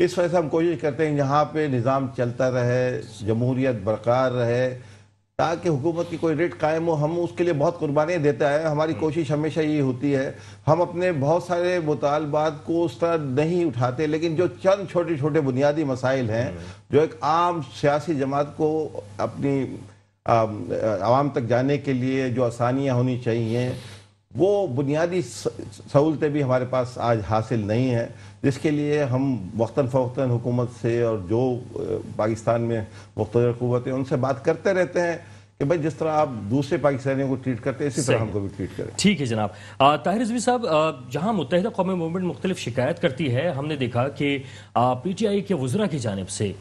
اس وجہ سے ہم کوشش کرتے ہیں یہاں پہ نظام چلتا رہے، جمہوریت برقرار رہے، تاکہ حکومت کی کوئی ریٹ قائم ہو. ہم اس کے لیے بہت قربانیاں دیتے آئے ہیں. ہماری کوشش ہمیشہ یہ ہوتی ہے، ہم اپنے بہت سارے مطالبات کو اس طرح نہیں اٹھاتے، لیکن جو چند چھوٹے چھوٹے بنیادی مسائل ہیں جو ایک عام سیاسی جماعت کو اپنی عوام تک جانے کے لیے جو آسانیاں ہونی چاہیے، وہ بنیادی سہولتیں بھی ہمارے پاس آج حاصل نہیں ہیں، جس کے لیے ہم وقتاً فوقتاً حکومت سے اور جو پاکستان میں مختلف قوتیں ان سے بات کرتے رہتے ہیں کہ بھائی جس طرح آپ دوسرے پاکستانیوں کو ٹریٹ کرتے ہیں اسی طرح ہم کو بھی ٹریٹ کریں. ٹھیک ہے جناب. طاہر رضوی صاحب، جہاں متحدہ قومی موومنٹ مختلف شکایت کرتی ہے، ہم نے دیکھا کہ پی ٹی آئی کے وزراء کی جانب سے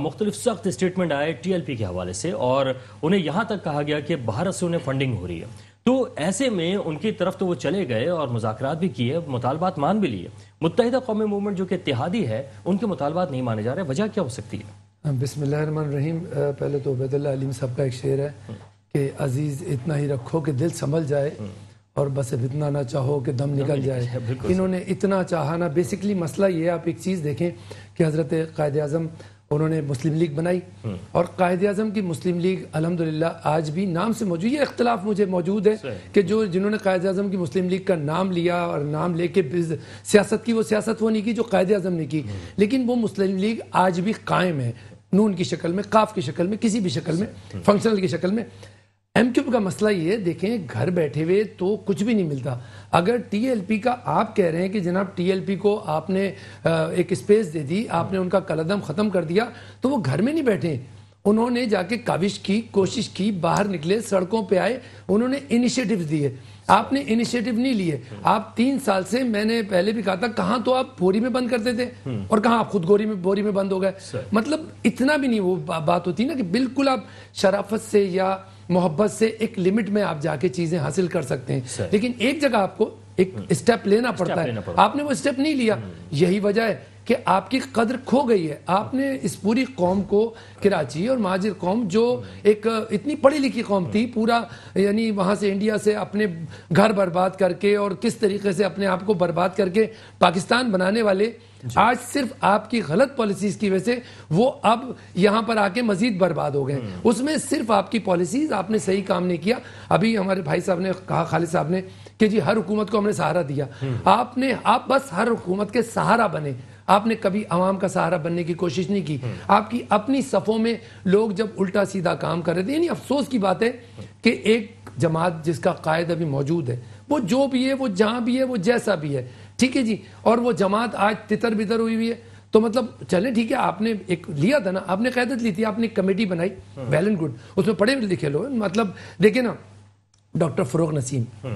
مختلف سخت اسٹیٹمنٹ آئے ٹی ایل پی کے حوالے سے، اور انہیں یہاں تک کہا گیا کہ بھارت سے انہیں فنڈنگ ہو رہی ہے. تو ایسے میں ان کی طرف تو وہ چلے گئے اور مذاکرات بھی کیے، مطالبات مان بھی لیے. متحدہ قومی موومنٹ جو کہ اتحادی ہے، ان کے مطالبات نہیں مانے جا رہے، وجہ کیا ہو سکتی ہے؟ بسم اللہ الرحمن الرحیم. پہلے تو عبید اللہ علیم صاحب کا ایک شعر ہے کہ عزیز اتنا ہی رکھو کہ دل سنبھل جائے، اور بس اب اتنا نہ چاہو کہ دم نکل جائے. انہوں نے اتنا چاہا نا. بیسکلی مسئلہ یہ ہے، آپ ایک چیز دیکھیں کہ حضرت قائد اعظم انہوں نے مسلم لیگ بنائی، اور قائد اعظم کی مسلم لیگ الحمدللہ آج بھی نام سے موجود. یہ اختلاف مجھے موجود ہے کہ جنہوں نے قائد اعظم کی مسلم لیگ کا نام لیا اور نام لے کے سیاست کی، وہ سیاست وہ نہیں کی جو قائد اعظم نے کی، لیکن وہ مسلم لیگ آج بھی قائم ہے، نون کی شکل میں، قاف کی شکل میں، کسی بھی شکل میں، فنکشنل کی شکل میں. ایم کیو کا مسئلہ یہ ہے، دیکھیں گھر بیٹھے ہوئے تو کچھ بھی نہیں ملتا. اگر ٹی ایل پی کا آپ کہہ رہے ہیں کہ جناب ٹی ایل پی کو آپ نے ایک اسپیس دے دی، آپ نے ان کا کالعدم ختم کر دیا، تو وہ گھر میں نہیں بیٹھے، انہوں نے جا کے کاوش کی، کوشش کی، باہر نکلے، سڑکوں پہ آئے، انہوں نے انیشیٹیوز دیے. آپ نے انیشیٹیو نہیں لیے. آپ 3 سال سے، میں نے پہلے بھی کہا تھا، کہاں تو آپ بوری میں بند کرتے تھے اور کہاں آپ خود بوری میں بند ہو گئے. مطلب اتنا بھی نہیں وہ بات ہوتی نا کہ بالکل آپ شرافت سے یا محبت سے ایک لمٹ میں آپ جا کے چیزیں حاصل کر سکتے ہیں، لیکن ایک جگہ آپ کو ایک اسٹیپ لینا پڑتا ہے. آپ نے وہ اسٹیپ نہیں لیا. یہی وجہ ہے کہ آپ کی قدر کھو گئی ہے. آپ نے اس پوری قوم کو، کراچی اور مہاجر قوم جو ایک اتنی پڑھی لکھی قوم تھی، پورا یعنی وہاں سے انڈیا سے اپنے گھر برباد کر کے اور کس طریقے سے اپنے آپ کو برباد کر کے پاکستان بنانے والے، آج صرف آپ کی غلط پالیسیز کی وجہ سے وہ اب یہاں پر آ کے مزید برباد ہو گئے. اس میں صرف آپ کی پالیسیز، آپ نے صحیح کام نہیں کیا. ابھی ہمارے بھائی صاحب نے کہا، خالد صاحب نے، کہ جی ہر حکومت کو ہم نے سہارا دیا. آپ بس ہر حکومت کے سہارا بنے، آپ نے کبھی عوام کا سہارا بننے کی کوشش نہیں کی. آپ کی اپنی صفوں میں لوگ جب الٹا سیدھا کام کر رہے تھے. یعنی افسوس کی بات ہے کہ ایک جماعت جس کا قائد ابھی موجود ہے، وہ جو بھی ہے، وہ جہاں بھی ہے، وہ جیسا بھی ہے، ٹھیک ہے جی، اور وہ جماعت آج تتر بتر ہوئی ہے. تو مطلب چلیں ٹھیک ہے، آپ نے ایک لیا تھا نا، آپ نے قیادت لی تھی، آپ نے کمیٹی بنائی، ویل اینڈ گڈ، اس میں پڑھے لکھے لوگ. مطلب دیکھیں نا، ڈاکٹر فروغ نسیم،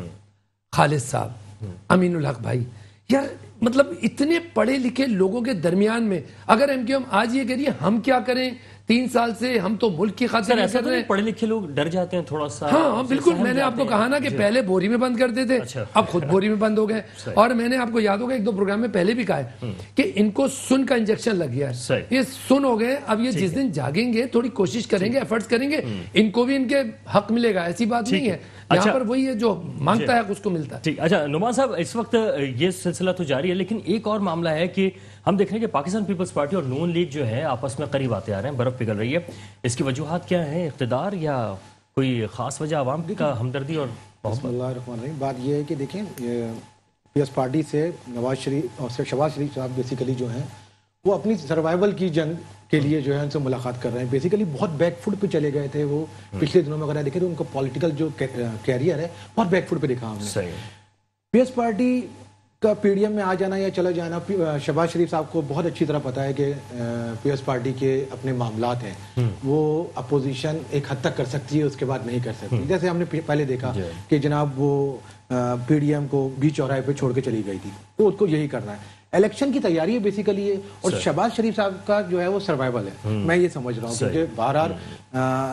خالد صاحب، امین الحق بھائی، یار مطلب اتنے پڑھے لکھے لوگوں کے درمیان میں اگر ایم کیو ایم آج یہ کہہ رہی ہے ہم کیا کریں، 3 سال سے ہم تو ملک کی خاطر ایسا تو نہیں پڑھے لکھے لوگ ڈر جاتے ہیں تھوڑا سا؟ ہاں بالکل. میں نے آپ کو کہا نا کہ پہلے بوری میں بند کرتے تھے، اب خود بوری میں بند ہو گئے. اور میں نے آپ کو یاد ہوگا 1-2 پروگرام میں پہلے بھی کہا ہے کہ ان کو سن کا انجیکشن لگ گیا ہے. یہ سن ہو گئے. اب یہ جس دن جاگیں گے، تھوڑی کوشش کریں گے، ایفرٹس کریں گے، ان کو بھی ان کے حق ملے گا. ایسی بات نہیں ہے، یہاں پر وہی ہے جو مانگتا ہے اس کو ملتا ہے. ٹھیک. اچھا نعمان صاحب، اس وقت یہ سلسلہ تو جاری ہے، لیکن ایک اور معاملہ ہے کہ ہم دیکھ رہے ہیں کہ پاکستان پیپلز پارٹی اور نون لیگ جو ہے آپس میں قریب آتے آ رہے ہیں، برف پگھل رہی ہے. اس کی وجوہات کیا ہیں؟ اقتدار یا کوئی خاص وجہ؟ عوام کا ہمدردی اور بسم اللہ الرحمن الرحیم. بات یہ ہے کہ دیکھیں، پیپلز پارٹی سے نواز شریف اور شہباز شریف صاحب بیسیکلی جو ہیں وہ اپنی سروائیول کی جنگ کے لیے جو ہے ان سے ملاقات کر رہے ہیں. بیسیکلی بہت بیک فوٹ پہ چلے گئے تھے وہ پچھلے دنوں میں. اگر دیکھیں تو ان کا پولیٹیکل جو کیریئر ہے بہت بیک فوٹ پہ دکھا ہم نے. پیپلز پارٹی کا پی ڈی ایم میں آ جانا یا چلا جانا، شہباز شریف صاحب کو بہت اچھی طرح پتا ہے کہ پیپلز پارٹی کے اپنے معاملات ہیں، وہ اپوزیشن ایک حد تک کر سکتی ہے، اس کے بعد نہیں کر سکتی. جیسے ہم نے پہلے دیکھا کہ جناب وہ پی ڈی ایم کو بیچ چوراہے پہ چھوڑ کے چلی گئی تھی، تو اس کو یہی کرنا ہے. الیکشن کی تیاری ہے بیسیکلی ہے، اور شہباز شریف صاحب کا جو ہے وہ سروائیول ہے. میں یہ سمجھ رہا ہوں کیونکہ بہرحال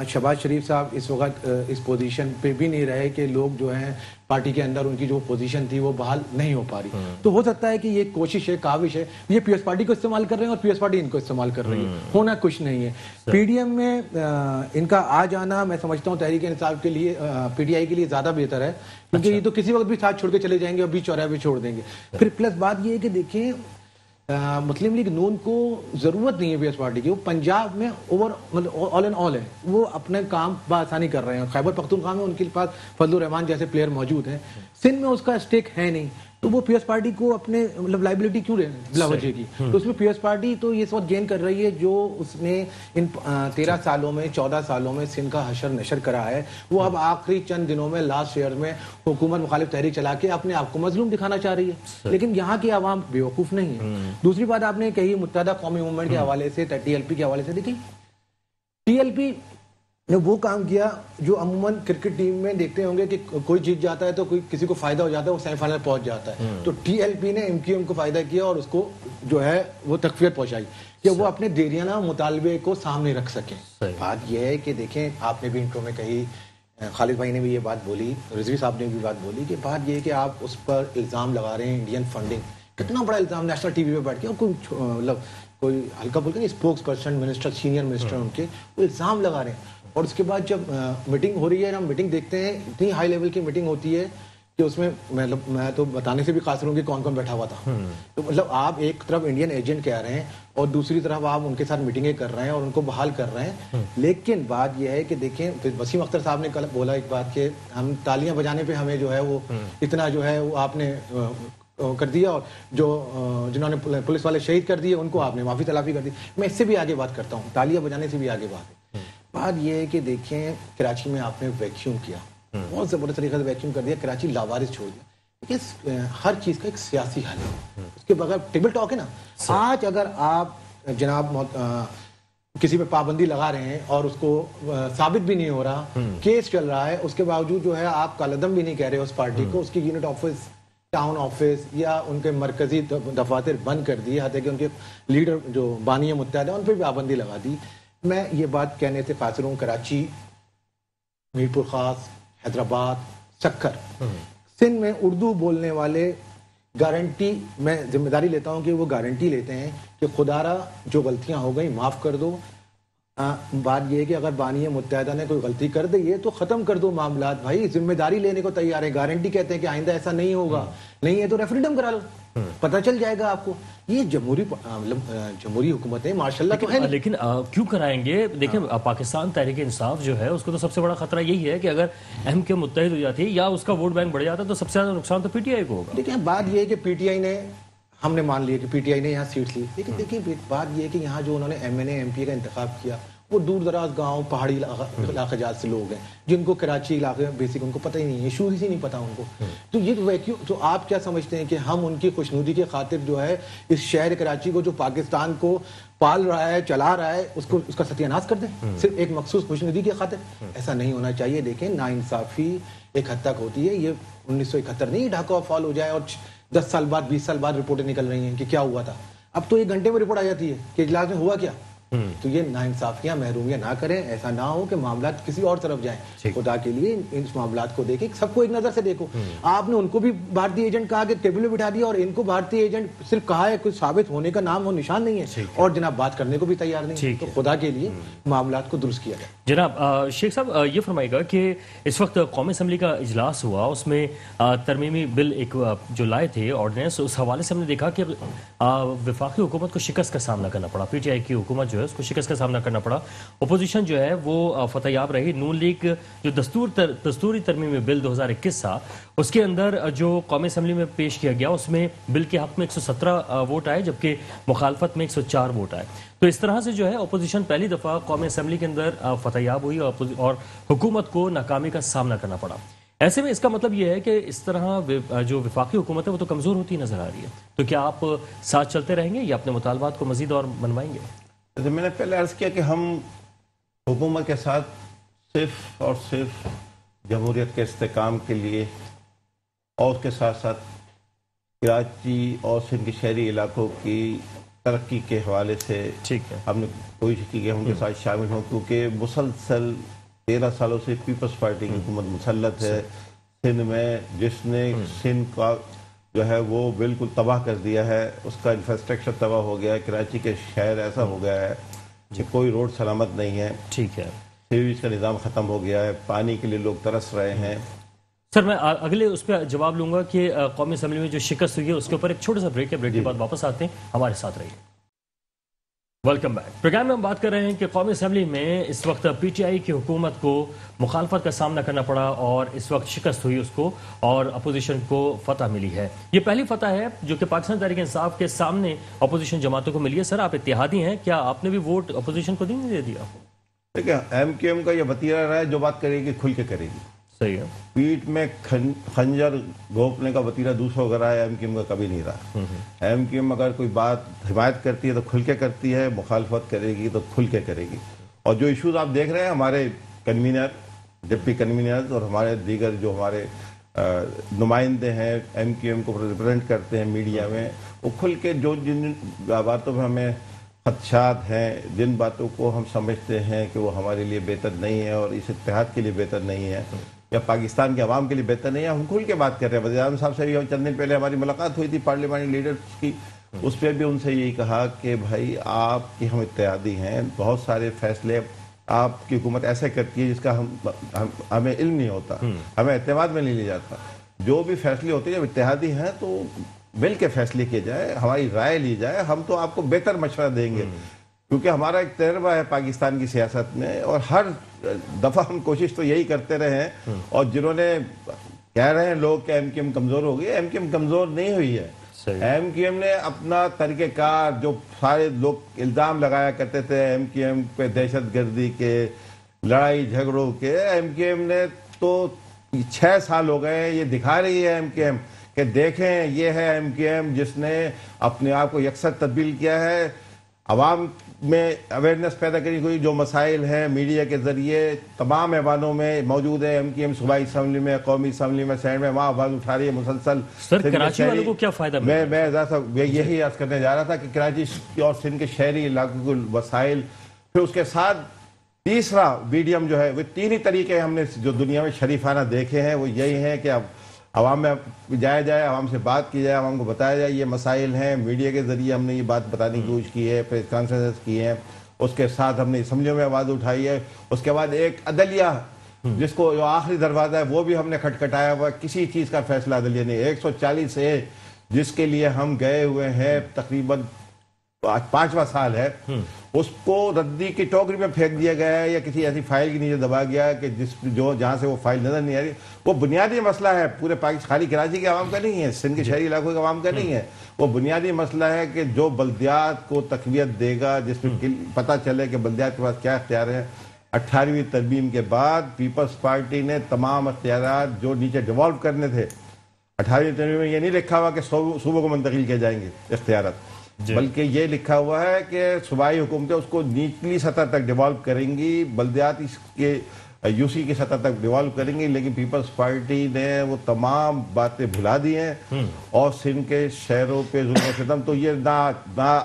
شہباز شریف صاحب اس وقت اس پوزیشن پہ بھی نہیں رہے کہ لوگ جو ہیں پارٹی کے اندر ان کی جو پوزیشن تھی وہ بحال نہیں ہو پا رہی. تو ہو سکتا ہے کہ یہ کوشش ہے، کاوش ہے، یہ پی ایس پارٹی کو استعمال کر رہے ہیں اور پی ایس پارٹی ان کو استعمال کر رہی ہے. ہونا کچھ نہیں ہے. پی ڈی ایم میں ان کا آ جانا میں سمجھتا ہوں تحریک انصاف کے لیے، پی ٹی آئی کے لیے زیادہ بہتر ہے، کیونکہ یہ تو کسی وقت بھی ساتھ چھوڑ کے چلے جائیں گے اور بیچ چوراہے پہ چھوڑ دیں گے. پھر پلس بات یہ ہے کہ دیکھیں مسلم لیگ نون کو ضرورت نہیں ہے پیپلز پارٹی کی. وہ پنجاب میں مطلب آل اینڈ آل ہے, وہ اپنے کام بآسانی کر رہے ہیں. خیبر پختونخوا میں ان کے پاس فضل الرحمان جیسے پلیئر موجود ہیں, سندھ میں اس کا اسٹیک ہے نہیں, تو وہ پیپلز پارٹی کو اپنے مطلب لائبلٹی کیوں لے بلا وجہ کی. تو اس میں پیپلز پارٹی تو یہ وقت گین کر رہی ہے جو اس نے ان 13 سالوں میں 14 سالوں میں سندھ کا حشر نشر کرا ہے. وہ اب آخری چند دنوں میں لاسٹ ایئر میں حکومت مخالف تحریک چلا کے اپنے آپ کو مظلوم دکھانا چاہ رہی ہے, لیکن یہاں کی عوام بیوقوف نہیں ہے. دوسری بات آپ نے کہی متحدہ قومی موومنٹ کے حوالے سے, ٹی ایل پی کے حوالے سے, دیکھیں ٹی ایل پی نے وہ کام کیا جو عموماً کرکٹ ٹیم میں دیکھتے ہوں گے کہ کوئی جیت جاتا ہے تو کوئی کسی کو فائدہ ہو جاتا ہے, وہ سیمی فائنل پہنچ جاتا ہے. تو ٹی ایل پی نے ایم کیو ایم کو فائدہ کیا اور اس کو جو ہے وہ تقویت پہنچائی کہ وہ اپنے دیرینہ مطالبے کو سامنے رکھ سکیں. بات یہ ہے کہ دیکھیں, آپ نے بھی انٹرو میں کہی, خالد بھائی نے بھی یہ بات بولی, رضوی صاحب نے بھی بات بولی کہ بات یہ ہے کہ آپ اس پر الزام لگا رہے ہیں انڈین فنڈنگ. کتنا بڑا الزام نیشنل ٹی وی پہ بیٹھ کے, اور مطلب کوئی ہلکا پھلکا نہیں, spokes person minister, senior minister ان کے, وہ الزام لگا رہے ہیں. اور اس کے بعد جب میٹنگ ہو رہی ہے, ہم میٹنگ دیکھتے ہیں, اتنی ہائی لیول کی میٹنگ ہوتی ہے کہ اس میں میں تو بتانے سے بھی قاصر ہوں کہ کون کون بیٹھا ہوا تھا. تو مطلب آپ ایک طرف انڈین ایجنٹ کہہ رہے ہیں اور دوسری طرف آپ ان کے ساتھ میٹنگیں کر رہے ہیں اور ان کو بحال کر رہے ہیں. لیکن بات یہ ہے کہ دیکھیں, وسیم اختر صاحب نے کل بولا ایک بات کہ ہم تالیاں بجانے پہ ہمیں جو ہے وہ اتنا جو ہے وہ آپ نے کر دیا, اور جو جنہوں نے پولیس والے شہید کر دیے ان کو آپ نے معافی تلافی کر دی. میں اس سے بھی آگے بات کرتا ہوں, تالیاں بجانے سے بھی آگے بات ہے. بات یہ ہے کہ دیکھیں کراچی میں آپ نے ویکیوم کیا, بہت زبردست طریقے سے ویکیوم کر دیا, کراچی لاوارث چھوڑ دیا. لیکن ہر چیز کا ایک سیاسی حل ہے, اس کے بغیر ٹیبل ٹاک ہے نا. آج اگر آپ جناب کسی پہ پابندی لگا رہے ہیں اور اس کو ثابت بھی نہیں ہو رہا, کیس چل رہا ہے, اس کے باوجود جو ہے آپ کالعدم بھی نہیں کہہ رہے اس پارٹی کو, اس کی یونٹ آفس, ٹاؤن آفس یا ان کے مرکزی دفاتر بند کر دیے, حتیٰ کہ ان کے لیڈر جو بانی متحدہ ان پہ بھی پابندی لگا دی. میں یہ بات کہنے سے قاصر ہوں, کراچی, میر پور خاص, حیدرآباد, سکر, سندھ میں اردو بولنے والے گارنٹی, میں ذمہ داری لیتا ہوں کہ وہ گارنٹی لیتے ہیں کہ خدا را جو غلطیاں ہو گئیں معاف کر دو. بات یہ ہے کہ اگر بانی متحدہ نے کوئی غلطی کر دی ہے تو ختم کر دو معاملات. بھائی ذمہ داری لینے کو تیار ہے, گارنٹی کہتے ہیں کہ آئندہ ایسا نہیں ہوگا, نہیں ہے تو ریفرینڈم کرا لو, پتہ چل جائے گا آپ کو. یہ جمہوری حکومت ہے ماشاءاللہ تو ہے. لیکن کیوں کرائیں گے؟ دیکھیں پاکستان تحریک انصاف جو ہے اس کو تو سب سے بڑا خطرہ یہی ہے کہ اگر ایم کیو متحد ہو جاتی ہے یا اس کا ووٹ بینک بڑھ جاتا ہے تو سب سے زیادہ نقصان تو پی ٹی آئی کو ہوگا. دیکھیں بات یہ ہے کہ پی ٹی آئی نے, ہم نے مان لیا کہ پی ٹی آئی نے یہاں سیٹس لی, لیکن دیکھیں بات یہ ہے کہ یہاں جو انہوں نے M N A M P کا انتخاب کیا وہ دور دراز گاؤں, پہاڑی علاقے جات سے لوگ ہیں جن کو کراچی علاقے میں بیسک ان کو پتہ ہی نہیں ہے, ایشوز ہی نہیں پتہ ان کو. تو یہ ویکیوم, تو آپ کیا سمجھتے ہیں کہ ہم ان کی خوشنودی کی خاطر جو ہے اس شہر کراچی کو جو پاکستان کو پال رہا ہے, چلا رہا ہے, اس کا ستیہ ناش کر دیں صرف ایک مخصوص خوشنودی کی خاطر؟ ایسا نہیں ہونا چاہیے. دیکھیں ناانصافی ایک حد تک ہوتی ہے, یہ 1971 نہیں ڈھاکہ فال ہو جائے اور 10 سال بعد 20 سال بعد رپورٹیں نکل رہی ہیں کہ کیا ہوا تھا. اب تو 1 گھنٹے میں رپورٹ آ جاتی ہے کہ اجلاس میں ہوا کیا. تو یہ ناانصافیاں, محرومیاں نہ کریں, ایسا نہ ہو کہ معاملات کسی اور طرف جائیں. خدا کے لیے اس معاملات کو دیکھیں, سب کو ایک نظر سے دیکھو. آپ نے ان کو بھی بھارتی ایجنٹ کہا کہ ٹیبل پہ بٹھا دیا, اور ان کو بھارتی ایجنٹ صرف کہا ہے, کچھ ثابت ہونے کا نام و نشان نہیں ہے, اور جناب بات کرنے کو بھی تیار نہیں. تو خدا کے لیے معاملات کو درست کیا جائے. جناب شیخ صاحب یہ فرمائے گا کہ اس وقت قومی اسمبلی کا اجلاس ہوا, اس میں ترمیمی بل ایک جو لائے تھے آرڈیننس, اس حوالے سے ہم نے دیکھا کہ وفاقی حکومت کو شکست کا سامنا کرنا پڑا, پی ٹی آئی کی حکومت جو ہے اس کو شکست کا سامنا کرنا پڑا. اپوزیشن جو ہے وہ فتح یاب رہی. نون لیگ جو دستوری ترمیمی بل 2021 تھا, اس کے اندر جو قومی اسمبلی میں پیش کیا گیا اس میں بل کے حق میں 117 ووٹ آئے, جبکہ مخالفت میں 104 ووٹ آئے. تو اس طرح سے جو ہے اپوزیشن پہلی دفعہ قومی اسمبلی کے اندر فتح یاب ہوئی اور حکومت کو ناکامی کا سامنا کرنا پڑا. ایسے میں اس کا مطلب یہ ہے کہ اس طرح جو وفاقی حکومت ہے وہ تو کمزور ہوتی نظر آ رہی ہے. تو کیا آپ ساتھ چلتے رہیں گے یا اپنے مطالبات کو مزید اور منوائیں گے؟ میں نے پہلے عرض کیا کہ ہم حکومت کے ساتھ صرف اور صرف جمہوریت کے استحکام کے لیے اور اس کے ساتھ ساتھ کراچی اور سندھ کے شہری علاقوں کی ترقی کے حوالے سے ہم نے کوشش کی کہ ہم ان کے ساتھ شامل ہوں, کیونکہ مسلسل 13 سالوں سے پیپلز پارٹی کی حکومت مسلط ہے سندھ میں, جس نے سندھ کا جو ہے وہ بالکل تباہ کر دیا ہے. اس کا انفراسٹرکچر تباہ ہو گیا ہے. کراچی کے شہر ایسا ہو گیا ہے کہ کوئی روڈ سلامت نہیں ہے. ٹھیک ہے. سیویج کا نظام ختم ہو گیا ہے. پانی کے لیے لوگ ترس رہے ہیں. سر میں اگلے اس پہ جواب لوں گا کہ قومی اسمبلی میں جو شکست ہوئی ہے اس کے اوپر ایک چھوٹا سا بریک ہے، بریک کے بعد واپس آتے ہیں، ہمارے ساتھ رہیے۔ Welcome back. پروگرام میں ہم بات کر رہے ہیں کہ قومی اسمبلی میں اس وقت پی ٹی آئی کی حکومت کو مخالفت کا سامنا کرنا پڑا اور اس وقت شکست ہوئی اس کو، اور اپوزیشن کو فتح ملی ہے۔ یہ پہلی فتح ہے جو کہ پاکستان تحریک انصاف کے سامنے اپوزیشن جماعتوں کو ملی ہے۔ سر آپ اتحادی ہیں، کیا آپ نے بھی ووٹ اپوزیشن کو نہیں دے دیا؟ دیکھیں ایم کیو ایم کا یہ وتیرہ رہا ہے، جو بات کرے گی کھل کے کرے گی۔ صحیح ہے۔ پیٹ میں خنجر گھونپنے کا وتیرہ دوسروں کا رہا ہے، ایم کیو ایم کا کبھی نہیں رہا۔ ایم کیو ایم اگر کوئی بات حمایت کرتی ہے تو کھل کے کرتی ہے، مخالفت کرے گی تو کھل کے کرے گی۔ اور جو ایشوز آپ دیکھ رہے ہیں، ہمارے کنوینر، ڈپٹی کنوینرز اور ہمارے دیگر جو ہمارے نمائندے ہیں ایم کیو ایم کو ریپرزینٹ کرتے ہیں میڈیا میں، وہ کھل کے جو جن باتوں میں ہمیں خدشات ہیں، جن باتوں کو ہم سمجھتے ہیں کہ وہ ہمارے لیے بہتر نہیں ہے اور اس اتحاد کے لیے بہتر نہیں ہے یا پاکستان کے عوام کے لیے بہتر نہیں ہے، ہم کھل کے بات کر رہے ہیں۔ وزیر اعظم صاحب سے بھی چند دن پہلے ہماری ملاقات ہوئی تھی پارلیمانی لیڈرز کی، اس پہ بھی ان سے یہی کہا کہ بھائی آپ کی ہم اتحادی ہیں، بہت سارے فیصلے آپ کی حکومت ایسے کرتی ہے جس کا ہمیں علم نہیں ہوتا، ہمیں اعتماد میں نہیں لیا جاتا۔ جو بھی فیصلے ہوتے ہیں جب اتحادی ہیں تو مل کے فیصلے کیے جائے، ہماری رائے لی جائے، ہم تو آپ کو بہتر مشورہ دیں گے، کیونکہ ہمارا ایک تجربہ ہے پاکستان کی سیاست میں، اور ہر دفعہ ہم کوشش تو یہی کرتے رہے ہیں۔ اور جنہوں نے کہہ رہے ہیں لوگ کہ ایم کیو ایم کمزور ہو گئی، ایم کیو ایم کمزور نہیں ہوئی ہے۔ ایم کیو ایم نے اپنا طریقہ کار، جو سارے لوگ الزام لگایا کرتے تھے ایم کیو ایم پہ دہشت گردی کے، لڑائی جھگڑوں کے، ایم کیو ایم نے تو 6 سال ہو گئے یہ دکھا رہی ہے ایم کیو ایم کہ دیکھیں یہ ہے ایم کیو ایم جس نے اپنے آپ کو یکسر تبدیل کیا ہے، عوام میں اویئرنیس پیدا کری ہوئی، جو مسائل ہیں میڈیا کے ذریعے تمام ایوانوں میں موجود ہے۔ ایم کیو ایم صوبائی اسمبلی میں، قومی اسمبلی میں، سینٹ میں وہاں آواز اٹھا رہی ہے مسلسل۔ سر کراچی والوں کو کیا فائدہ ملا؟ میں یہی عرض کرنے جا رہا تھا کہ کراچی اور سندھ کے شہری علاقوں کے وسائل، پھر اس کے ساتھ تیسرا میڈیم جو ہے، وہ 3 ہی طریقے ہم نے جو دنیا میں شریفانہ دیکھے ہیں، وہ یہی ہیں کہ اب عوام میں جایا جائے، عوام سے بات کی جائے، عوام کو بتایا جائے یہ مسائل ہیں۔ میڈیا کے ذریعے ہم نے یہ بات بتانے کی کوشش کی ہے، پریس کانفرنس کی ہے، اس کے ساتھ ہم نے اسمبلیوں میں آواز اٹھائی ہے۔ اس کے بعد ایک عدلیہ جس کو جو آخری دروازہ ہے وہ بھی ہم نے کھٹکھٹایا ہوا، کسی چیز کا فیصلہ عدلیہ نہیں۔ 140A جس کے لیے ہم گئے ہوئے ہیں، تقریباً 5واں سال ہے، اس کو ردی کی ٹوکری میں پھینک دیا گیا ہے یا کسی ایسی فائل کے نیچے دبا گیا ہے کہ جہاں سے وہ فائل نظر نہیں آ رہی۔ وہ بنیادی مسئلہ ہے، پورے پاکستان، خالی کراچی کے عوام کا نہیں ہے، سندھ کے شہری علاقوں کے عوام کا نہیں ہے، وہ بنیادی مسئلہ ہے کہ جو بلدیات کو تقویت دے گا، جس میں پتہ چلے کہ بلدیات کے پاس کیا اختیار ہیں۔ 18ویں ترمیم کے بعد پیپلز پارٹی نے تمام اختیارات جو نیچے ڈیوالو کرنے تھے، 18ویں ترمیم میں یہ نہیں لکھا ہوا کہ صوبوں کو منتقل کیے جائیں گے اختیارات، بلکہ یہ لکھا ہوا ہے کہ صوبائی حکومتیں اس کو نچلی سطح تک ڈیوالو کریں گی، بلدیاتی کے یو سی کی سطح تک ڈیوالو کریں گی، لیکن پیپلز پارٹی نے وہ تمام باتیں بھلا دی ہیں اور سندھ کے شہروں پہ ظلم و ستم۔ تو یہ نہ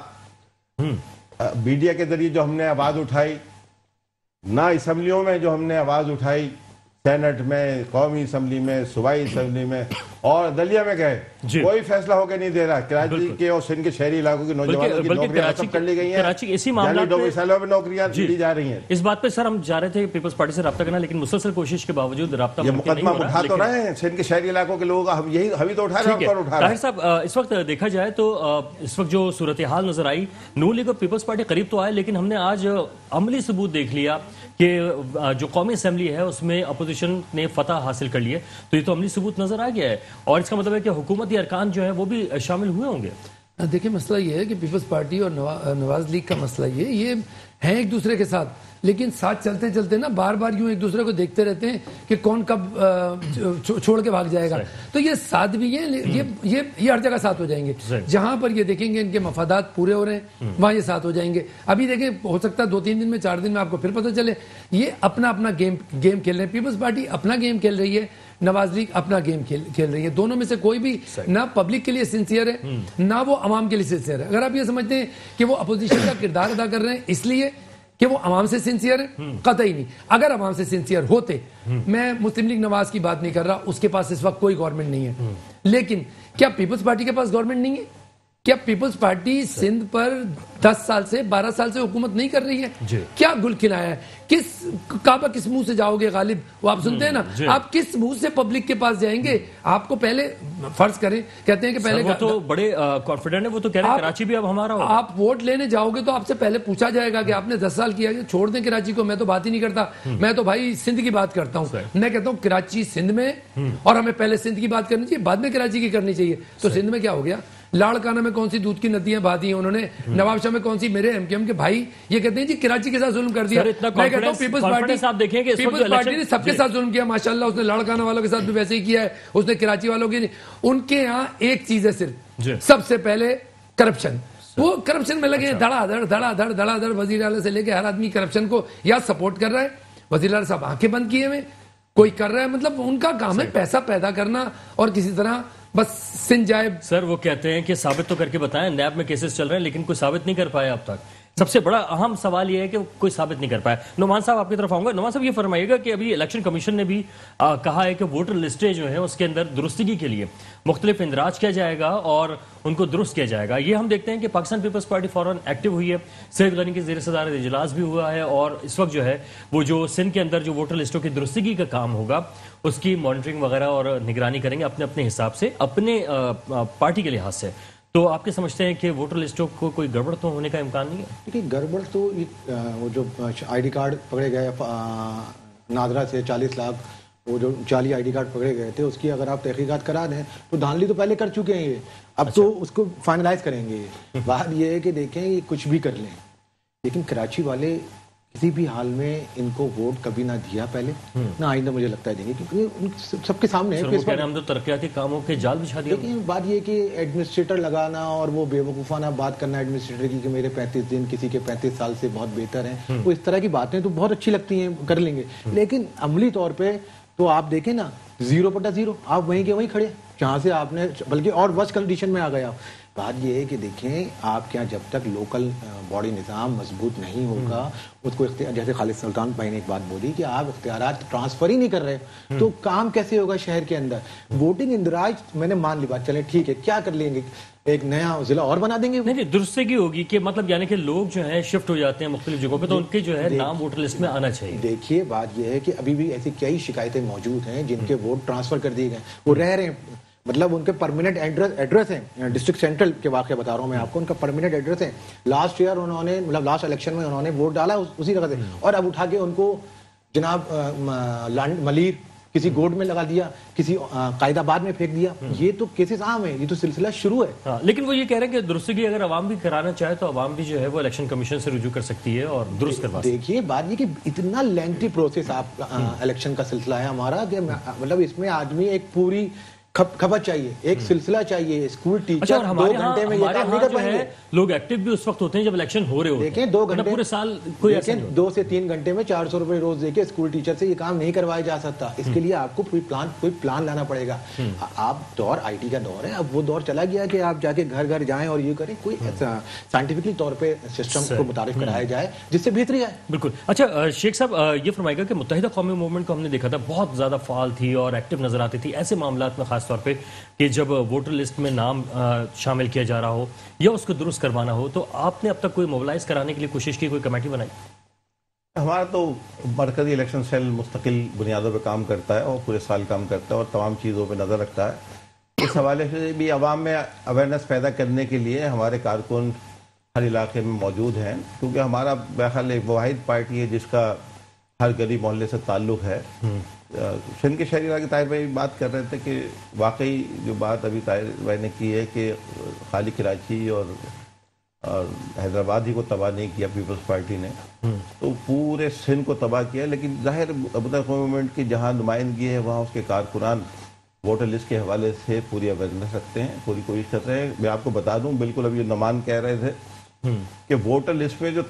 میڈیا کے ذریعے جو ہم نے آواز اٹھائی، نہ اسمبلیوں میں جو ہم نے آواز اٹھائی، سینٹ میں، قومی اسمبلی میں، صوبائی اسمبلی میں اور عدلیہ میں گئے، کوئی فیصلہ ہو کے نہیں دے رہا۔ کراچی کے اور سندھ کے شہری علاقوں کے نوجوانوں کی نوکریاں ختم کر لی گئی ہیں، کراچی اسی معاملات میں نوکریاں دی جا رہی ہیں۔ اس بات پہ سر ہم جا رہے تھے پیپلز پارٹی سے رابطہ کرنا، لیکن مسلسل کوشش کے باوجود رابطہ یہ مقدمہ اٹھا تو رہے ہیں سندھ کے شہری علاقوں کے لوگ، ہم تو اٹھا رہے ہیں۔ طاہر صاحب اس وقت دیکھا جائے تو اس وقت جو صورتحال نظر آئی، نون لیگ اور پیپلز پارٹی قریب تو آئے، لیکن ہم نے آج عملی ثبوت دیکھ لیا کہ جو قومی اسمبلی ہے اس میں اپوزیشن نے فتح حاصل کر لی ہے، تو یہ تو عملی ثبوت نظر آ گیا ہے، اور اس کا مطلب ہے کہ حکومتی ارکان جو ہیں وہ بھی شامل ہوئے ہوں گے۔ دیکھیں مسئلہ یہ ہے کہ پیپلز پارٹی اور نواز لیگ کا مسئلہ یہ ہیں ایک دوسرے کے ساتھ، لیکن ساتھ چلتے چلتے نا بار بار یوں ایک دوسرے کو دیکھتے رہتے ہیں کہ کون کب چھوڑ کے بھاگ جائے گا۔ تو یہ ساتھ بھی ہیں، یہ ہر جگہ ساتھ ہو جائیں گے، جہاں پر یہ دیکھیں گے ان کے مفادات پورے ہو رہے ہیں وہاں یہ ساتھ ہو جائیں گے۔ ابھی دیکھیں ہو سکتا ہے 2-3 دن میں 4 دن میں آپ کو پھر پتہ چلے یہ اپنا اپنا گیم کھیل رہے ہیں۔ پیپلز پارٹی اپنا گیم کھیل رہی ہے، نواز لیگ اپنا گیم کھیل رہی ہے، دونوں میں سے کوئی بھی نہ پبلک کے لیے سنسیئر ہے نہ وہ عوام کے لیے سنسیئر ہے۔ اگر آپ یہ سمجھتے ہیں کہ وہ اپوزیشن کا کردار ادا کر رہے ہیں اس لیے کہ وہ عوام سے سنسیئر ہے، قطعی نہیں۔ اگر عوام سے سنسیئر ہوتے، میں مسلم لیگ نواز کی بات نہیں کر رہا، اس کے پاس اس وقت کوئی گورنمنٹ نہیں ہے، لیکن کیا پیپلز پارٹی کے پاس گورنمنٹ نہیں ہے؟ کیا پیپلز پارٹی سندھ پر 10 سال سے 12 سال سے حکومت نہیں کر رہی ہے؟ کیا گل کھلایا ہے؟ کس کعبہ کس منہ سے جاؤ گے غالب؟ وہ آپ سنتے ہیں نا، آپ کس منہ سے پبلک کے پاس جائیں گے؟ آپ کو پہلے فرض کریں، کہتے ہیں کہ پہلے وہ تو بڑے کانفیڈنٹ ہے، وہ تو کہہ رہے ہیں کراچی بھی اب ہمارا ہو. آپ ووٹ لینے جاؤ گے تو آپ سے پہلے پوچھا جائے گا کہ آپ نے 10 سال کیا، چھوڑ دیں کراچی کو. میں تو بات ہی نہیں کرتا، میں تو بھائی سندھ کی بات کرتا ہوں. میں کہتا ہوں کراچی سندھ میں، اور ہمیں پہلے سندھ کی بات کرنی چاہیے، بعد میں کراچی کی کرنی چاہیے. تو سندھ میں کیا ہو گیا؟ لاڑکانہ میں کون سی دودھ کی ندیاں بہا دی انہوں نے، نواب شاہ میں کون سی، میرے ایم کیو ایم کے بھائی یہ کہتے ہیں جی کراچی کے ساتھ ظلم کر دیا. میں کہتا ہوں پیپلز پارٹی نے سب کے ساتھ ظلم کیا ماشاءاللہ. اس نے لاڑکانہ والوں کے ساتھ بھی ویسے ہی کیا ہے، اس نے کراچی والوں کی نہیں. ان کے یہاں ایک چیز ہے صرف، سب سے پہلے کرپشن. وہ کرپشن میں لگے ہیں دھڑا دھڑ. وزیر اعلیٰ سے لے کے ہر آدمی کرپشن کو یا سپورٹ کر رہا ہے. وزیر اعلیٰ صاحب آنکھیں بند کیے ہوئے، کوئی کر رہا ہے، مطلب ان کا کام ہے پیسہ پیدا کرنا اور کسی طرح بس سن جائے. سر وہ کہتے ہیں کہ ثابت تو کر کے بتائیں، نیب میں کیسز چل رہے ہیں لیکن کوئی ثابت نہیں کر پایا اب تک. سب سے بڑا اہم سوال یہ ہے کہ کوئی ثابت نہیں کر پایا. نعمان صاحب آپ کی طرف آؤں گا. نعمان صاحب یہ فرمائیے گا کہ ابھی الیکشن کمیشن نے بھی کہا ہے کہ ووٹر لسٹیں جو ہیں اس کے اندر درستگی کے لیے مختلف اندراج کیا جائے گا اور ان کو درست کیا جائے گا. یہ ہم دیکھتے ہیں کہ پاکستان پیپلز پارٹی فوراً ایکٹیو ہوئی ہے. سید غنی کے زیر صدارت اجلاس بھی ہوا ہے اور اس وقت جو ہے وہ جو سندھ کے اندر جو ووٹر لسٹوں کی درستگی کا کام ہوگا اس کی مانیٹرنگ وغیرہ اور نگرانی کریں گے اپنے اپنے حساب سے، اپنے پارٹی کے لحاظ سے. تو آپ کے سمجھتے ہیں کہ ووٹر لسٹوں کو کوئی گڑبڑ تو ہونے کا امکان نہیں ہے؟ دیکھیے گڑبڑ تو وہ جو آئی ڈی کارڈ پکڑے گئے نادرا سے 40 لاکھ وہ جو جعلی آئی ڈی کارڈ پکڑے گئے تھے، اس کی اگر آپ تحقیقات کرا دیں تو دھاندلی تو پہلے کر چکے ہیں یہ، اب تو اس کو فائنلائز کریں گے. بات یہ ہے کہ دیکھیں یہ کچھ بھی کر لیں لیکن کراچی والے کسی بھی حال میں ان کو ووٹ کبھی نہ دیا پہلے نہ آئندہ مجھے لگتا ہے دیں گے، کیونکہ سب کے سامنے ہے ہم تو ترقیاتی کاموں کے جال بچھا دیا. لیکن بات یہ کہ ایڈمنسٹریٹر لگانا اور وہ بے وقوفانہ بات کرنا ایڈمنسٹریٹر کی کہ میرے 35 دن کسی کے 35 سال سے بہت بہتر ہیں، وہ اس طرح کی باتیں تو بہت اچھی لگتی ہیں، کر لیں گے. لیکن عملی طور پہ تو آپ دیکھیں نا 0/0 آپ وہیں کے وہیں کھڑے جہاں سے آپ نے، بلکہ اور ورسٹ کنڈیشن میں آ گئے آپ. بات یہ ہے کہ دیکھیں آپ کیا جب تک لوکل باڈی نظام مضبوط نہیں ہوگا اس کو جیسے خالد سلطان بھائی نے ایک بات بولی کہ آپ اختیارات ٹرانسفر ہی نہیں کر رہے تو کام کیسے ہوگا شہر کے اندر. ووٹنگ اندراج میں نے مان لی بات، چلیں ٹھیک ہے کیا کر لیں گے، ایک نیا ضلع اور بنا دیں گے. نہیں درستگی ہوگی کہ مطلب یعنی کہ لوگ جو ہیں شفٹ ہو جاتے ہیں مختلف جگہوں پہ تو ان کے جو ہے نام ووٹر لسٹ میں آنا چاہیے. دیکھیے بات یہ ہے کہ ابھی بھی ایسی کئی شکایتیں موجود ہیں جن کے ووٹ ٹرانسفر کر دیے گئے، وہ رہ رہے ہیں، مطلب ان کے پرماننٹ ایڈریس ہیں. ڈسٹرکٹ سینٹرل کے واقعہ بتا رہا ہوں میں آپ کو، ان کا پرماننٹ ایڈریس ہے. لاسٹ ایئر انہوں نے مطلب لاسٹ الیکشن میں انہوں نے ووٹ ڈالا اسی جگہ سے، اور اب اٹھا کے ان کو جناب ملیر کسی گوڈ میں لگا دیا، کسی قائد آباد میں پھینک دیا. یہ تو کیسز عام ہیں، یہ تو سلسلہ شروع ہے. لیکن وہ یہ کہہ رہے ہیں کہ درستگی اگر عوام بھی کرانا چاہے تو عوام بھی جو ہے وہ الیکشن کمیشن سے رجوع کر سکتی ہے اور درست کروا سکتی ہے. دیکھیے بات یہ کہ اتنا لینتھی پروسیس آپ الیکشن کا سلسلہ ہے ہمارا کہ مطلب اس میں آدمی ایک پوری کھپت چاہیے، ایک سلسلہ چاہیے. اسکول ٹیچر 2 گھنٹے میں یہ کام نہیں کر پائیں گے. لوگ ایکٹیو بھی اس وقت ہوتے ہیں جب الیکشن ہو رہے ہوتے ہیں. دیکھیں 2 گھنٹے پورے سال کوئی ایسا نہیں 2 سے 3 گھنٹے میں 400 روپے روز دے کے اسکول ٹیچر سے یہ کام نہیں کروایا جا سکتا. اس کے لیے آپ کو کوئی پلان لانا پڑے گا. آپ دور آئی ٹی کا دور ہے، اب وہ دور چلا گیا کہ آپ جا کے گھر گھر جائیں اور یہ کریں. کوئی سائنٹیفکلی طور پہ سسٹم کو متعارف کرایا جائے جس سے بہتری آئے. بالکل. اچھا شیخ صاحب یہ فرمائے گا کہ متحدہ قومی موومنٹ کو ہم نے دیکھا تھا بہت زیادہ فعال تھی اور ایکٹیو نظر آتی تھی ایسے معاملات میں، خاص طور پہ کہ جب ووٹر لسٹ میں نام شامل کیا جا رہا ہو یا اس کو درست کروانا ہو. تو آپ نے اب تک کوئی موبلائز کرانے کے لیے کوشش کی، کوئی کمیٹی بنائی؟ ہمارا تو مرکزی الیکشن سیل مستقل بنیادوں پہ کام کرتا ہے اور پورے سال کام کرتا ہے اور تمام چیزوں پہ نظر رکھتا ہے. اس حوالے سے بھی عوام میں اویئرنیس پیدا کرنے کے لیے ہمارے کارکن ہر علاقے میں موجود ہیں، کیونکہ ہمارا بہرحال ایک واحد پارٹی ہے جس کا ہر گلی محلے سے تعلق ہے. سندھ کے شہری علاقے طاہر بھائی بات کر رہے تھے کہ واقعی جو بات ابھی طاہر بھائی نے کی ہے کہ خالی کراچی اور حیدرآباد ہی کو تباہ نہیں کیا پیپلز پارٹی نے، تو پورے سندھ کو تباہ کیا. لیکن ظاہر متحدہ قومی موومنٹ کی جہاں نمائندگی ہے وہاں اس کے کارکنان ووٹر لسٹ کے حوالے سے پوری اویئرنیس رکھتے ہیں، پوری کوشش کر رہے ہیں. میں آپ کو بتا دوں بالکل ابھی نعمان کہہ رہے تھے کہ ووٹر لسٹ میں جو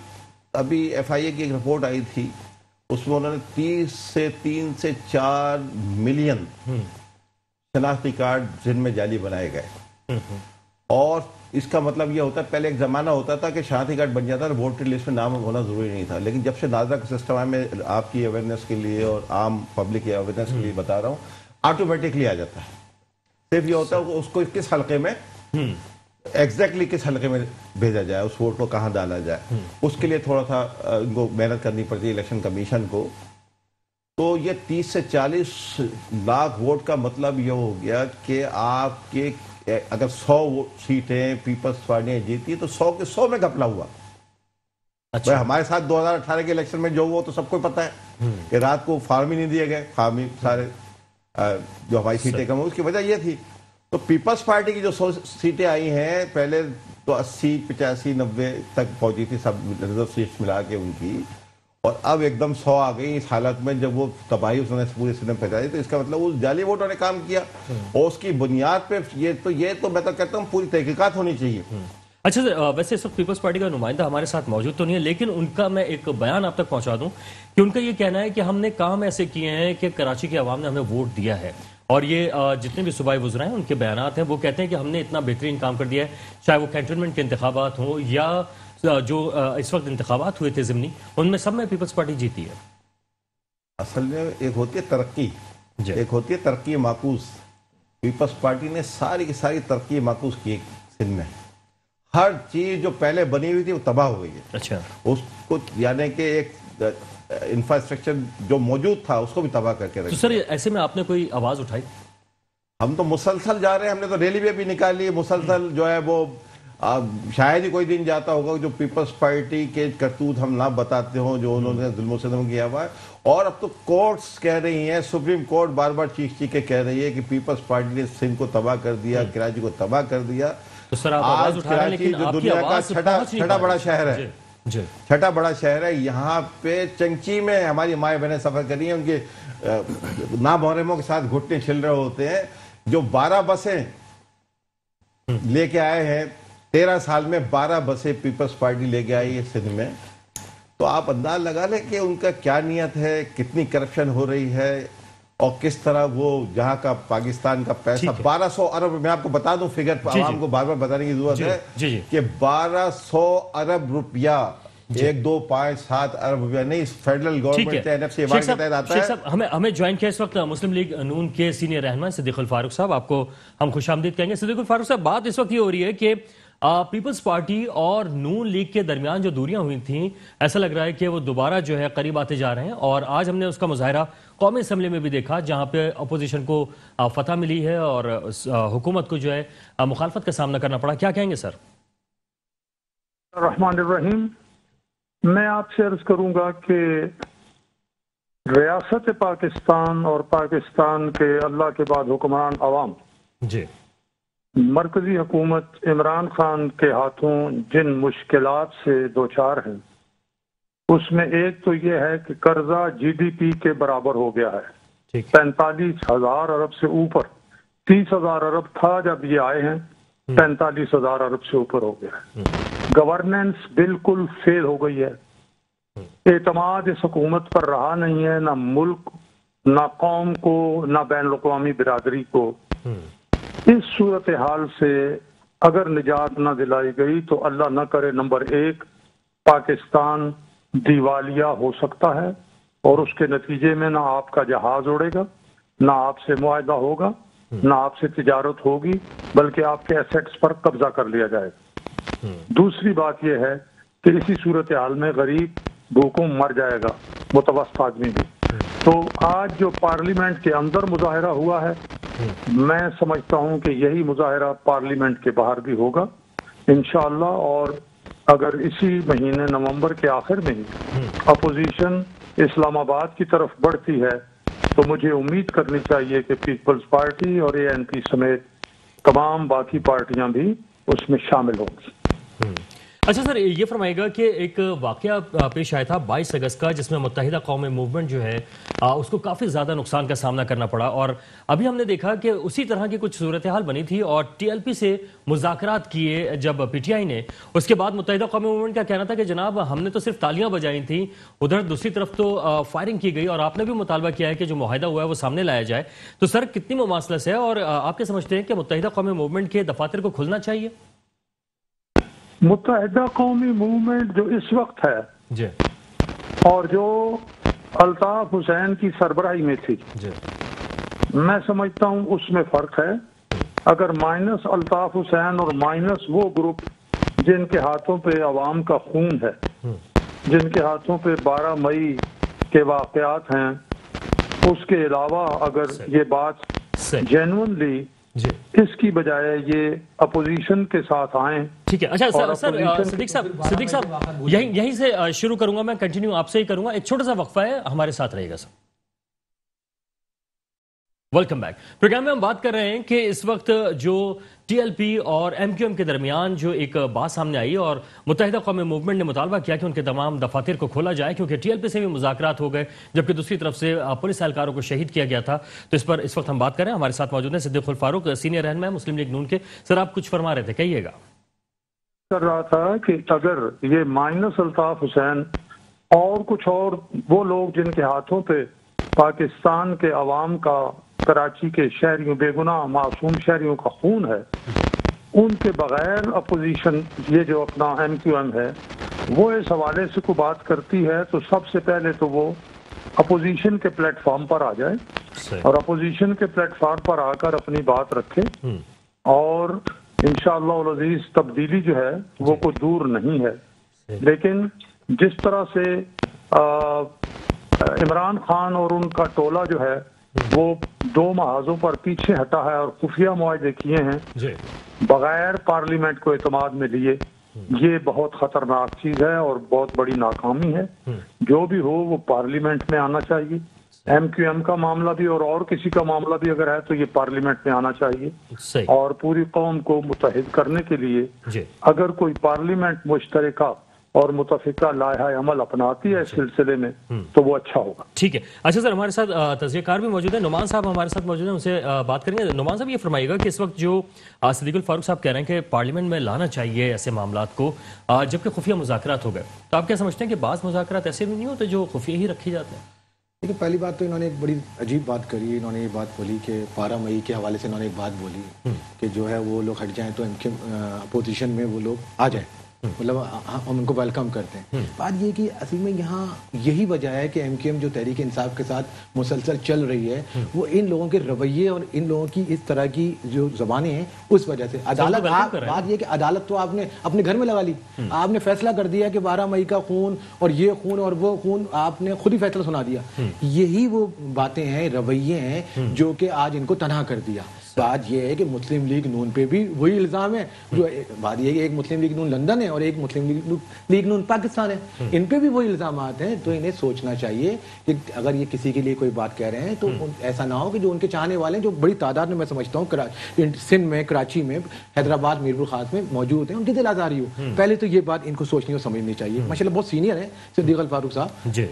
ابھی ایف آئی اے کی ایک رپورٹ آئی تھی اس میں انہوں نے 3 سے 4 ملین شناختی کارڈ جن میں جعلی بنائے گئے. اور اس کا مطلب یہ ہوتا ہے پہلے ایک زمانہ ہوتا تھا کہ شناختی کارڈ بن جاتا اور ووٹر لسٹ میں نام ہونا ضروری نہیں تھا. لیکن جب سے نازا کا سسٹم ہے، میں آپ کی اویئرنیس کے لیے اور عام پبلک کی اویئرنیس کے لیے بتا رہا ہوں، آٹومیٹکلی آ جاتا ہے. صرف یہ ہوتا ہے اس کو کس حلقے میں ایگزیکٹلی کس حلقے میں بھیجا جائے، اس ووٹ کو کہاں ڈالا جائے، اس کے لیے تھوڑا سا ان کو محنت کرنی پڑتی ہے الیکشن کمیشن کو. تو یہ 30 سے 40 لاکھ ووٹ کا مطلب یہ ہو گیا کہ آپ کے اگر 100 سیٹیں پیپلز پارٹی نے جیتی تو 100 کے 100 میں گھپلا ہوا. اچھا ہمارے ساتھ 2018 کے الیکشن میں جو ہوا تو سب کو پتا ہے کہ رات کو فارم ہی نہیں دیے گئے، فارم ہی سارے جو ہماری سیٹیں کم ہوئی، اس کی وجہ یہ تھی. تو پیپلز پارٹی کی جو 100 سیٹیں آئی ہیں پہلے تو 80 85 90 تک پہنچی تھی سب ریزرو سیٹس ملا کے ان کی، اور اب ایک دم 100 آ گئی اس حالت میں جب وہ تباہی اس نے پورے سسٹم پہ پھیلائی. تو اس کا مطلب اس جعلی ووٹوں نے کام کیا، اور اس کی بنیاد پہ یہ تو میں تو کہتا ہوں پوری تحقیقات ہونی چاہیے. اچھا سر، ویسے اس وقت پیپلز پارٹی کا نمائندہ ہمارے ساتھ موجود تو نہیں ہے، لیکن ان کا میں ایک بیان آپ تک پہنچا دوں کہ ان کا یہ کہنا ہے کہ ہم نے کام ایسے کیے ہیں کہ کراچی کی عوام نے ہمیں ووٹ دیا ہے، اور یہ جتنے بھی صوبائی وزراء ہیں ان کے بیانات ہیں، وہ کہتے ہیں کہ ہم نے اتنا بہترین کام کر دیا ہے، چاہے وہ کینٹونمنٹ کے انتخابات ہوں یا جو اس وقت انتخابات ہوئے تھے ضمنی، ان میں سب میں پیپلز پارٹی جیتی ہے. اصل میں ایک ہوتی ہے ترقی، ایک ہوتی ہے ترقی معکوس. پیپلز پارٹی نے ساری کی ساری ترقی معکوس کی سندھ میں. ہر چیز جو پہلے بنی ہوئی تھی وہ تباہ ہو گئی ہے. اچھا، اس کو یعنی کہ ایک انفراسٹرکچر جو موجود تھا اس کو بھی تباہ کر کے تو رکھا. سر ایسے میں آپ نے کوئی آواز اٹھائی؟ ہم تو مسلسل جا رہے ہیں، ہم نے تو ریلی بھی نکالی، مسلسل جو ہے وہ شاید ہی کوئی دن جاتا ہوگا جو پیپلز پارٹی کے کرتوت ہم نہ بتاتے ہوں جو انہوں نے ظلم و ستم کیا ہوا ہے. اور اب تو کورٹس کہہ رہی ہیں، سپریم کورٹ بار بار چیخ کے کہہ رہی ہے کہ پیپلز پارٹی نے سندھ کو تباہ کر دیا، کراچی کو تباہ کر دیا. تو سر آپ آواز اٹھا رہے ہیں لیکن جو آپ کی دنیا کا آواز چھٹا بڑا شہر ہے، جی چھٹا بڑا شہر ہے، یہاں پہ چنچی میں ہماری مائیں بہنیں سفر کر رہی ہیں، ان کے نامحرموں کے ساتھ گھٹنے چھل رہے ہوتے ہیں. جو 12 بسیں لے کے آئے ہیں 13 سال میں، 12 بسیں پیپلز پارٹی لے کے آئی ہے سندھ میں. تو آپ انداز لگا لیں کہ ان کا کیا نیت ہے، کتنی کرپشن ہو رہی ہے، اور کس طرح وہ جہاں کا پاکستان کا پیسہ 1200 ارب، میں آپ کو بتا دوں فگر عوام کو بار بار بتانے کی ضرورت ہے کہ 1200 ارب روپیہ 1 2 5 7 ارب روپیہ نہیں، فیڈرل گورنمنٹ ہے، NFC ایوارڈ کے تحت آتا ہے. ہمیں جوائن کیا اس وقت مسلم لیگ نون کے سینئر رہنما صدیق الفاروق صاحب، آپ کو ہم خوش آمدید کہیں گے. صدیق الفاروق صاحب، بات اس وقت یہ ہو رہی ہے کہ پیپلز پارٹی اور نون لیگ کے درمیان جو دوریاں ہوئی تھیں، ایسا لگ رہا ہے کہ وہ دوبارہ جو ہے قریب آتے جا رہے ہیں، اور آج ہم نے اس کا مظاہرہ قومی اسمبلی میں بھی دیکھا جہاں پہ اپوزیشن کو فتح ملی ہے اور حکومت کو جو ہے مخالفت کا سامنا کرنا پڑا. کیا کہیں گے سر؟ الرحمن الرحیم. میں آپ سے عرض کروں گا کہ ریاست پاکستان اور پاکستان کے اللہ کے بعد حکمران عوام جی مرکزی حکومت عمران خان کے ہاتھوں جن مشکلات سے دوچار ہیں، اس میں ایک تو یہ ہے کہ قرضہ GDP کے برابر ہو گیا ہے. 45,000 ارب سے اوپر، 30,000 ارب تھا جب یہ آئے ہیں، 45,000 ارب سے اوپر ہو گیا ہے. گورننس بالکل فیل ہو گئی ہے. اعتماد اس حکومت پر رہا نہیں ہے، نہ ملک، نہ قوم کو، نہ بین الاقوامی برادری کو. اس صورتحال سے اگر نجات نہ دلائی گئی تو اللہ نہ کرے، نمبر 1 پاکستان دیوالیہ ہو سکتا ہے، اور اس کے نتیجے میں نہ آپ کا جہاز اڑے گا، نہ آپ سے معاہدہ ہوگا، نہ آپ سے تجارت ہوگی، بلکہ آپ کے ایسیٹس پر قبضہ کر لیا جائے گا. دوسری بات یہ ہے کہ اسی صورتحال میں غریب بھوکوں مر جائے گا، متوسط آدمی بھی. تو آج جو پارلیمنٹ کے اندر مظاہرہ ہوا ہے، میں سمجھتا ہوں کہ یہی مظاہرہ پارلیمنٹ کے باہر بھی ہوگا انشاءاللہ. اور اگر اسی مہینے نومبر کے آخر میں ہی اپوزیشن اسلام آباد کی طرف بڑھتی ہے تو مجھے امید کرنی چاہیے کہ پیپلز پارٹی اور ANP سمیت تمام باقی پارٹیاں بھی اس میں شامل ہوں گی. اچھا سر، یہ فرمائے گا کہ ایک واقعہ پیش آیا تھا 22 اگست کا، جس میں متحدہ قومی موومنٹ جو ہے اس کو کافی زیادہ نقصان کا سامنا کرنا پڑا، اور ابھی ہم نے دیکھا کہ اسی طرح کی کچھ صورتحال بنی تھی اور TLP سے مذاکرات کیے جب PTI نے. اس کے بعد متحدہ قومی موومنٹ کا کہنا تھا کہ جناب ہم نے تو صرف تالیاں بجائی تھیں، ادھر دوسری طرف تو فائرنگ کی گئی، اور آپ نے بھی مطالبہ کیا ہے کہ جو معاہدہ ہوا ہے وہ سامنے لایا جائے. تو سر کتنی مماثلت ہے، اور آپ کیا سمجھتے ہیں کہ متحدہ قومی موومنٹ کے دفاتر کو کھلنا چاہیے؟ متحدہ قومی موومنٹ جو اس وقت ہے جی، اور جو الطاف حسین کی سربراہی میں تھی، جی، میں سمجھتا ہوں اس میں فرق ہے. اگر مائنس الطاف حسین اور مائنس وہ گروپ جن کے ہاتھوں پہ عوام کا خون ہے، جن کے ہاتھوں پہ 12 مئی کے واقعات ہیں، اس کے علاوہ اگر یہ بات جینوئنلی اس کی بجائے یہ اپوزیشن کے ساتھ آئیں. ٹھیک ہے. اچھا سر صدیق صاحب یہیں سے شروع کروں گا، میں کنٹینیو آپ سے ہی کروں گا. ایک چھوٹا سا وقفہ ہے، ہمارے ساتھ رہے گا سر. Welcome back. پروگرام میں ہم بات کر رہے ہیں کہ اس وقت جو ٹی ایل پی اور ایم کیو ایم کے درمیان جو ایک بات سامنے آئی اور متحدہ قومی موومنٹ نے مطالبہ کیا کہ ان کے تمام دفاتر کو کھولا جائے، کیونکہ ٹی ایل پی سے بھی مذاکرات ہو گئے جبکہ دوسری طرف سے پولیس اہلکاروں کو شہید کیا گیا تھا. تو اس پر اس وقت ہم بات کریں. ہمارے ساتھ موجود ہیں صدیق الفاروق، سینئر رہنما مسلم لیگ نون کے. سر آپ کچھ فرما رہے تھے، کہیے گا. کر رہا تھا کہ اگر یہ مائنس الطاف حسین اور کچھ اور وہ لوگ جن کے ہاتھوں پہ پاکستان کے عوام کا، کراچی کے شہریوں، بے گناہ معصوم شہریوں کا خون ہے، ان کے بغیر اپوزیشن یہ جو اپنا ایم کیو ایم ہے وہ اس حوالے سے کوئی بات کرتی ہے تو سب سے پہلے تو وہ اپوزیشن کے پلیٹ فارم پر آ جائے اور اپوزیشن کے پلیٹ فارم پر آ کر اپنی بات رکھے. اور انشاءاللہ العزیز تبدیلی جو ہے وہ کوئی دور نہیں ہے. لیکن جس طرح سے عمران خان اور ان کا ٹولہ جو ہے وہ 2 محاذوں پر پیچھے ہٹا ہے اور خفیہ معاہدے کیے ہیں بغیر پارلیمنٹ کو اعتماد میں لیے، یہ بہت خطرناک چیز ہے اور بہت بڑی ناکامی ہے. جو بھی ہو وہ پارلیمنٹ میں آنا چاہیے. ایم کیو ایم کا معاملہ بھی اور کسی کا معاملہ بھی اگر ہے تو یہ پارلیمنٹ میں آنا چاہیے. اور پوری قوم کو متحد کرنے کے لیے اگر کوئی پارلیمنٹ مشترکہ اور متفقہ لائحہ عمل اپناتی ہے اس سلسلے میں تو وہ اچھا ہوگا. ٹھیک ہے. اچھا سر، ہمارے ساتھ تجزیہ کار بھی موجود ہیں، نعمان صاحب ہمارے ساتھ موجود ہیں، ان سے بات کریں گے. نعمان صاحب یہ فرمائیے گا کہ اس وقت جو صدیق الفاروق صاحب کہہ رہے ہیں کہ پارلیمنٹ میں لانا چاہیے ایسے معاملات کو جبکہ خفیہ مذاکرات ہو گئے، تو آپ کیا سمجھتے ہیں کہ بعض مذاکرات ایسے بھی نہیں ہوتے جو خفیہ ہی رکھے جاتے ہیں؟ لیکن پہلی بات تو انہوں نے ایک بڑی عجیب بات کری. انہوں نے یہ بات بولی کہ 12 مئی کے حوالے سے انہوں نے ایک بات بولی کہ جو ہے وہ لوگ ہٹ جائیں تو اپوزیشن میں وہ لوگ آ جائیں، مطلب ہم ان کو ویلکم کرتے ہیں. بات یہ کہ اصل میں یہاں یہی وجہ ہے کہ ایم کیو ایم جو تحریک انصاف کے ساتھ مسلسل چل رہی ہے وہ ان لوگوں کے رویے اور ان لوگوں کی اس طرح کی جو زبانیں ہیں اس وجہ سے. عدالت، بات یہ کہ عدالت تو آپ نے اپنے گھر میں لگا لی. آپ نے فیصلہ کر دیا کہ 12 مئی کا خون اور یہ خون اور وہ خون، آپ نے خود ہی فیصلہ سنا دیا. یہی وہ باتیں ہیں، رویے ہیں جو کہ آج ان کو تنہا کر دیا. بات یہ ہے کہ مسلم لیگ نون پہ بھی وہی الزام ہے. جو بات یہ ہے کہ ایک مسلم لیگ نون لندن ہے اور ایک مسلم لیگ نون پاکستان ہے، ان پہ بھی وہی الزامات ہیں. تو انہیں سوچنا چاہیے کہ اگر یہ کسی کے لیے کوئی بات کہہ رہے ہیں تو ایسا نہ ہو کہ جو ان کے چاہنے والے ہیں، جو بڑی تعداد میں سمجھتا ہوں سندھ میں، کراچی میں، حیدرآباد، میرپور خاص میں موجود ہیں، ان کی دل آزاری ہو. پہلے تو یہ بات ان کو سوچنی اور سمجھنی چاہیے. ماشاءاللہ بہت سینئر ہے صدیق الفاروق صاحب. جی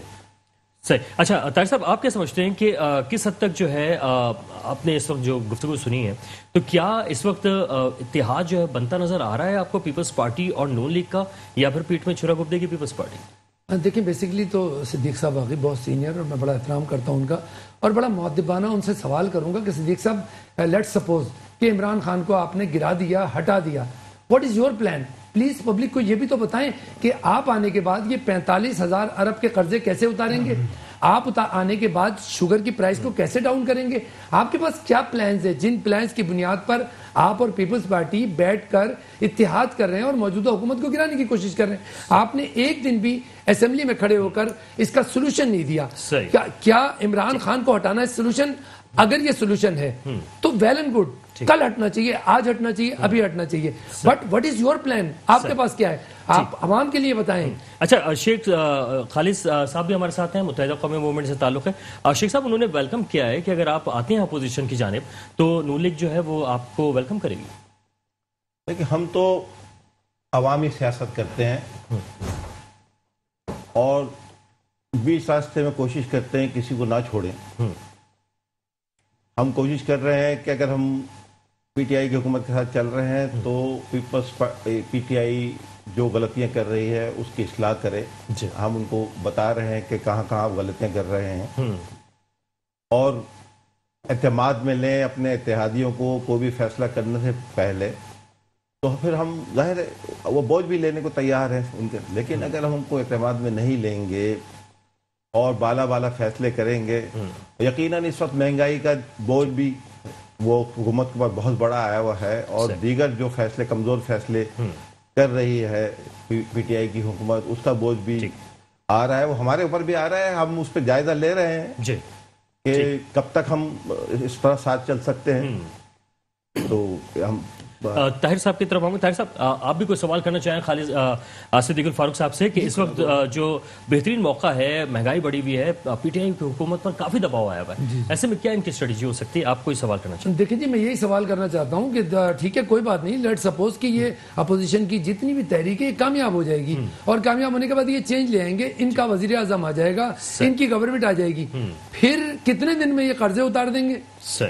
صحیح. اچھا طاہر صاحب، آپ کیا سمجھتے ہیں کہ کس حد تک جو ہے آپ نے اس وقت جو گفتگو سنی ہے تو کیا اس وقت اتحاد جو ہے بنتا نظر آ رہا ہے آپ کو پیپلز پارٹی اور نون لیگ کا، یا پھر پیٹ میں چھرا گھپ دے گی پیپلز پارٹی؟ دیکھیں بیسیکلی تو صدیق صاحب واقعی بہت سینئر اور میں بڑا احترام کرتا ہوں ان کا، اور بڑا مؤدبانہ ان سے سوال کروں گا کہ صدیق صاحب لیٹ سپوز کہ عمران خان کو آپ نے گرا دیا، ہٹا دیا، what is your plan? Please public کو یہ بھی تو بتائیں کہ آپ آنے کے بعد یہ 45,000 ارب کے قرضے کیسے اتاریں گے؟ آپ آنے کے بعد شوگر کی پرائس کو کیسے ڈاؤن کریں گے؟ آپ کے پاس کیا پلانز ہیں جن پلانز کی بنیاد پر آپ اور پیپلز پارٹی بیٹھ کر اتحاد کر رہے ہیں اور موجودہ حکومت کو گرانے کی کوشش کر رہے ہیں؟ آپ نے ایک دن بھی اسمبلی میں کھڑے ہو کر اس کا سولوشن نہیں دیا. کیا عمران خان کو ہٹانا ہے سولوشن؟ اگر یہ سولوشن ہے تو ویل اینڈ گڈ، کل ہٹنا چاہیے، آج ہٹنا چاہیے، ابھی ہٹنا چاہیے. But what is your plan? آپ کے پاس کیا ہے؟ آپ عوام کے لیے بتائیں. اچھا شیخ خالد صاحب بھی ہمارے ساتھ ہیں، متحدہ قومی موومنٹ سے تعلق ہے. شیخ صاحب، انہوں نے ویلکم کیا ہے کہ اگر آپ آتے ہیں اپوزیشن کی جانب تو نون لیگ جو ہے وہ آپ کو ویلکم کرے گی. دیکھیں، ہم تو عوامی سیاست کرتے ہیں اور بیچ راستے میں کوشش کرتے ہیں کسی کو نہ چھوڑیں. ہم کوشش کر رہے ہیں کہ اگر ہم پی ٹی آئی کی حکومت کے ساتھ چل رہے ہیں تو پی ٹی آئی جو غلطیاں کر رہی ہے اس کی اصلاح کرے. ہم ان کو بتا رہے ہیں کہ کہاں کہاں آپ غلطیاں کر رہے ہیں اور اعتماد میں لیں اپنے اتحادیوں کو. کوئی بھی فیصلہ کرنے سے پہلے تو پھر ہم ظاہر ہے وہ بوجھ بھی لینے کو تیار ہیں ان کے، لیکن اگر ہم ان کو اعتماد میں نہیں لیں گے اور بالا فیصلے کریں گے، یقیناً اس وقت مہنگائی کا بوجھ بھی وہ حکومت کے پاس بہت بڑا آیا ہوا ہے، اور دیگر جو فیصلے کمزور فیصلے کر رہی ہے پی ٹی آئی کی حکومت، اس کا بوجھ بھی آ رہا ہے، وہ ہمارے اوپر بھی آ رہا ہے. ہم اس پہ جائزہ لے رہے ہیں کہ کب تک ہم اس طرح ساتھ چل سکتے ہیں. تو ہم طاہر صاحب کی طرف آؤں گے. طاہر صاحب آپ بھی کوئی سوال کرنا چاہیں خالد صدیق الفاروق صاحب سے کہ اس وقت جو بہترین موقع ہے، مہنگائی بڑھی ہوئی ہے، پی ٹی آئی کی حکومت پر کافی دباؤ آیا ہوا ہے، ایسے میں کیا ان کی اسٹریٹجی ہو سکتی ہے؟ آپ کوئی سوال کرنا چاہیں؟ دیکھیں جی، میں یہی سوال کرنا چاہتا ہوں کہ ٹھیک ہے کوئی بات نہیں، لیٹ سپوز کہ یہ اپوزیشن کی جتنی بھی تحریک ہے یہ کامیاب ہو جائے گی، اور کامیاب ہونے کے بعد یہ چینج لے آئیں گے، ان کا وزیر اعظم آ جائے گا، ان کی گورنمنٹ آ جائے گی، پھر کتنے دن میں یہ قرضے اتار دیں گے،